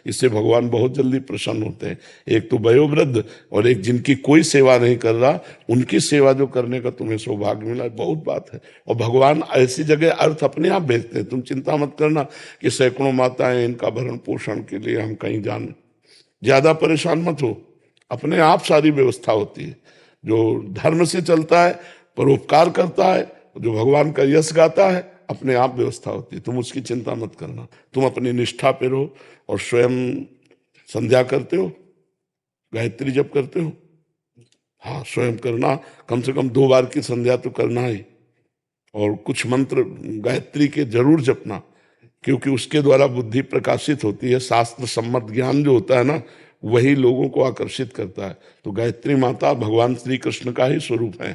इससे भगवान बहुत जल्दी प्रसन्न होते हैं। एक तो वयोवृद्ध और एक जिनकी कोई सेवा नहीं कर रहा, उनकी सेवा जो करने का तुम्हें सौभाग्य मिला, बहुत बात है। और भगवान ऐसी जगह अर्थ अपने आप भेजते हैं। तुम चिंता मत करना कि सैकड़ों माताएं, इनका भरण पोषण के लिए हम कहीं जाने, ज्यादा परेशान मत हो। अपने आप सारी व्यवस्था होती है। जो धर्म से चलता है, परोपकार करता है, जो भगवान का यश गाता है, अपने आप व्यवस्था होती है। तुम उसकी चिंता मत करना। तुम अपनी निष्ठा पे रहो और स्वयं संध्या करते हो, गायत्री जप करते हो। हाँ, स्वयं करना, कम से कम 2 बार की संध्या तो करना ही। और कुछ मंत्र गायत्री के जरूर जपना, क्योंकि उसके द्वारा बुद्धि प्रकाशित होती है। शास्त्र सम्मत ज्ञान जो होता है ना, वही लोगों को आकर्षित करता है। तो गायत्री माता भगवान श्री कृष्ण का ही स्वरूप है,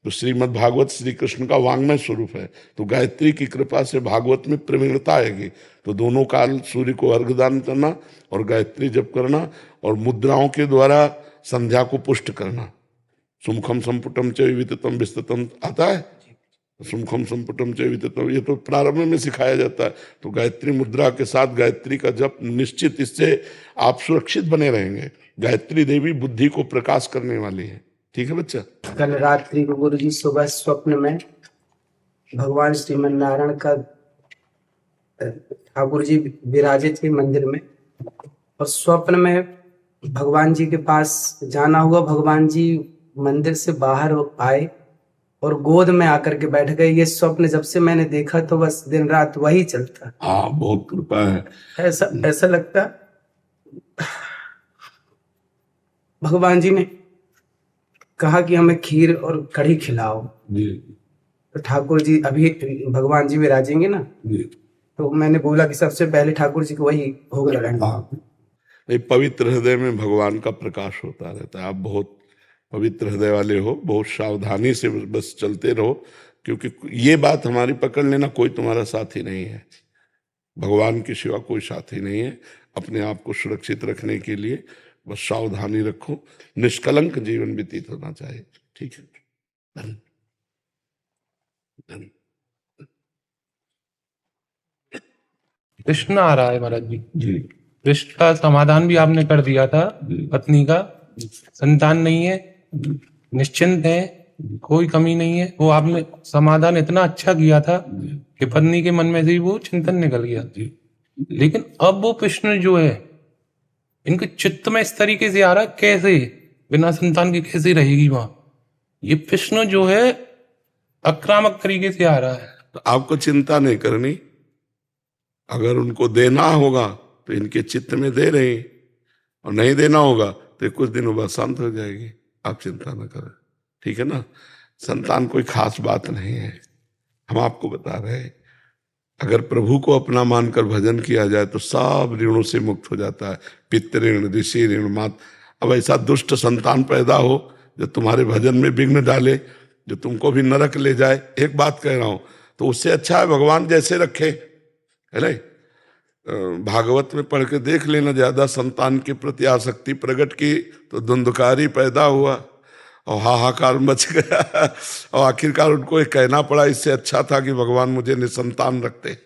तो श्रीमद् भागवत श्री कृष्ण का वांग्मय स्वरूप है। तो गायत्री की कृपा से भागवत में प्रवीणता आएगी। तो दोनों काल सूर्य को अर्घ दान करना और गायत्री जप करना और मुद्राओं के द्वारा संध्या को पुष्ट करना। सुमुखम संपुटम च विविततम विस्ततम आता है, सुमुखम संपुटम च विविततम, ये तो प्रारंभ में सिखाया जाता है। तो गायत्री मुद्रा के साथ गायत्री का जप निश्चित, इससे आप सुरक्षित बने रहेंगे। गायत्री देवी बुद्धि को प्रकाश करने वाली है। ठीक है बच्चा। कल रात्रि को गुरु जी सुबह स्वप्न में भगवान श्रीमन नारायण का ठाकुर जी विराजित थे मंदिर में, और स्वप्न में भगवान जी के पास जाना हुआ। भगवान जी मंदिर से बाहर आए और गोद में आकर के बैठ गए। ये स्वप्न जब से मैंने देखा तो बस दिन रात वही चलता। हाँ, बहुत कृपा है। ऐसा लगता भगवान जी ने कहा कि हमें खीर और कढ़ी खिलाओ जी। तो ठाकुर जी अभी भगवान जी विराजेंगे ना जी। तो मैंने बोला कि सबसे पहले ठाकुर जी को वही भोग लगाएंगे। पवित्र हृदय में भगवान का प्रकाश होता रहता है। आप बहुत पवित्र हृदय वाले हो, बहुत सावधानी से बस चलते रहो, क्योंकि ये बात हमारी पकड़ लेना, कोई तुम्हारा साथी नहीं है, भगवान के सिवा कोई साथी नहीं है। अपने आप को सुरक्षित रखने के लिए बस सावधानी रखो, निष्कलंक जीवन व्यतीत होना चाहिए। ठीक है। कृष्ण आ रहा है महाराज जी। कृष्ण का समाधान भी आपने कर दिया था, पत्नी का संतान नहीं है, निश्चिंत है, कोई कमी नहीं है। वो आपने समाधान इतना अच्छा किया था कि पत्नी के मन में से वो चिंतन निकल गया। लेकिन अब वो कृष्ण जो है इनके चित्त में इस तरीके से आ रहा है, कैसे बिना संतान के कैसे रहेगी वहां। ये कृष्ण जो है आक्रामक तरीके से आ रहा है। तो आपको चिंता नहीं करनी, अगर उनको देना होगा तो इनके चित्त में दे रहे हैं, और नहीं देना होगा तो कुछ दिनों बाद शांत हो जाएगी। आप चिंता न करें, ठीक है ना। संतान कोई खास बात नहीं है, हम आपको बता रहे हैं। अगर प्रभु को अपना मानकर भजन किया जाए तो सब ऋणों से मुक्त हो जाता है। पितृ ऋण, ऋषि ऋण, मात। अब ऐसा दुष्ट संतान पैदा हो जो तुम्हारे भजन में विघ्न डाले, जो तुमको भी नरक ले जाए, एक बात कह रहा हूं, तो उससे अच्छा है भगवान जैसे रखे, है ना। भागवत में पढ़ के देख लेना, ज्यादा संतान के प्रति आसक्ति प्रकट की तो धुंधकारी पैदा हुआ और हाहाकार मच गया, और आखिरकार उनको ये कहना पड़ा, इससे अच्छा था कि भगवान मुझे निसंतान रखते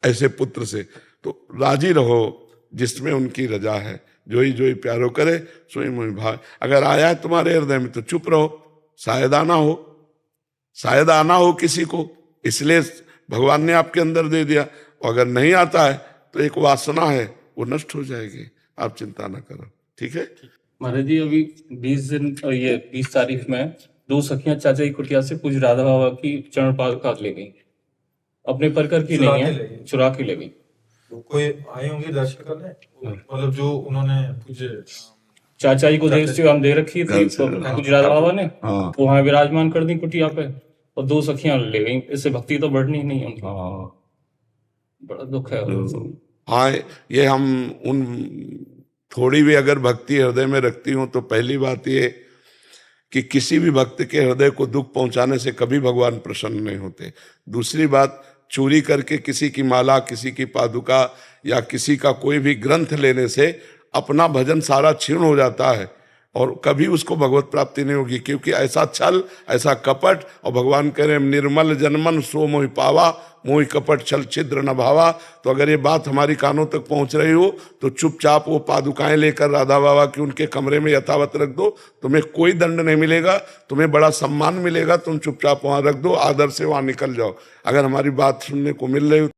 ऐसे पुत्र से। तो राजी रहो जिसमें उनकी रजा है। जो ही प्यारो करे सोई मोहि भाई। अगर आया है तुम्हारे हृदय में तो चुप रहो, शायद आना हो किसी को, इसलिए भगवान ने आपके अंदर दे दिया। और अगर नहीं आता है तो एक वासना है, वो नष्ट हो जाएगी, आप चिंता ना करो। ठीक है महाराज जी। अभी 20 तारीख में 2 सखियां चाचा की कुटिया से पूज्य राधा बाबा की चरण पादुका ले गई, अपने परकर की नहीं है, चुरा के ले गई। कोई आए होंगे दर्शन करने, मतलब जो उन्होंने पूज्य चाचा जी को हम दे रखी थी पूज्य राधा बाबा ने, तो वहां विराजमान कर दी कुटिया पे, और 2 सखियां ले गई। इससे भक्ति तो बढ़नी नहीं है उनकी। बड़ा दुख है। हाँ, ये हम उन थोड़ी भी अगर भक्ति हृदय में रखती हूँ तो पहली बात ये कि किसी भी भक्त के हृदय को दुख पहुंचाने से कभी भगवान प्रसन्न नहीं होते। दूसरी बात, चोरी करके किसी की माला, किसी की पादुका या किसी का कोई भी ग्रंथ लेने से अपना भजन सारा क्षीण हो जाता है और कभी उसको भगवत प्राप्ति नहीं होगी। क्योंकि ऐसा छल, ऐसा कपट, और भगवान कह रहे निर्मल जनमन सो मोहि पावा, मोहि कपट छल छिद्र न भावा। तो अगर ये बात हमारी कानों तक पहुंच रही हो तो चुपचाप वो पादुकाएं लेकर राधा बाबा की उनके कमरे में यथावत रख दो। तुम्हें कोई दंड नहीं मिलेगा, तुम्हें बड़ा सम्मान मिलेगा। तुम चुपचाप वहां रख दो, आदर से वहां निकल जाओ। अगर हमारी बात सुनने को मिल रही हो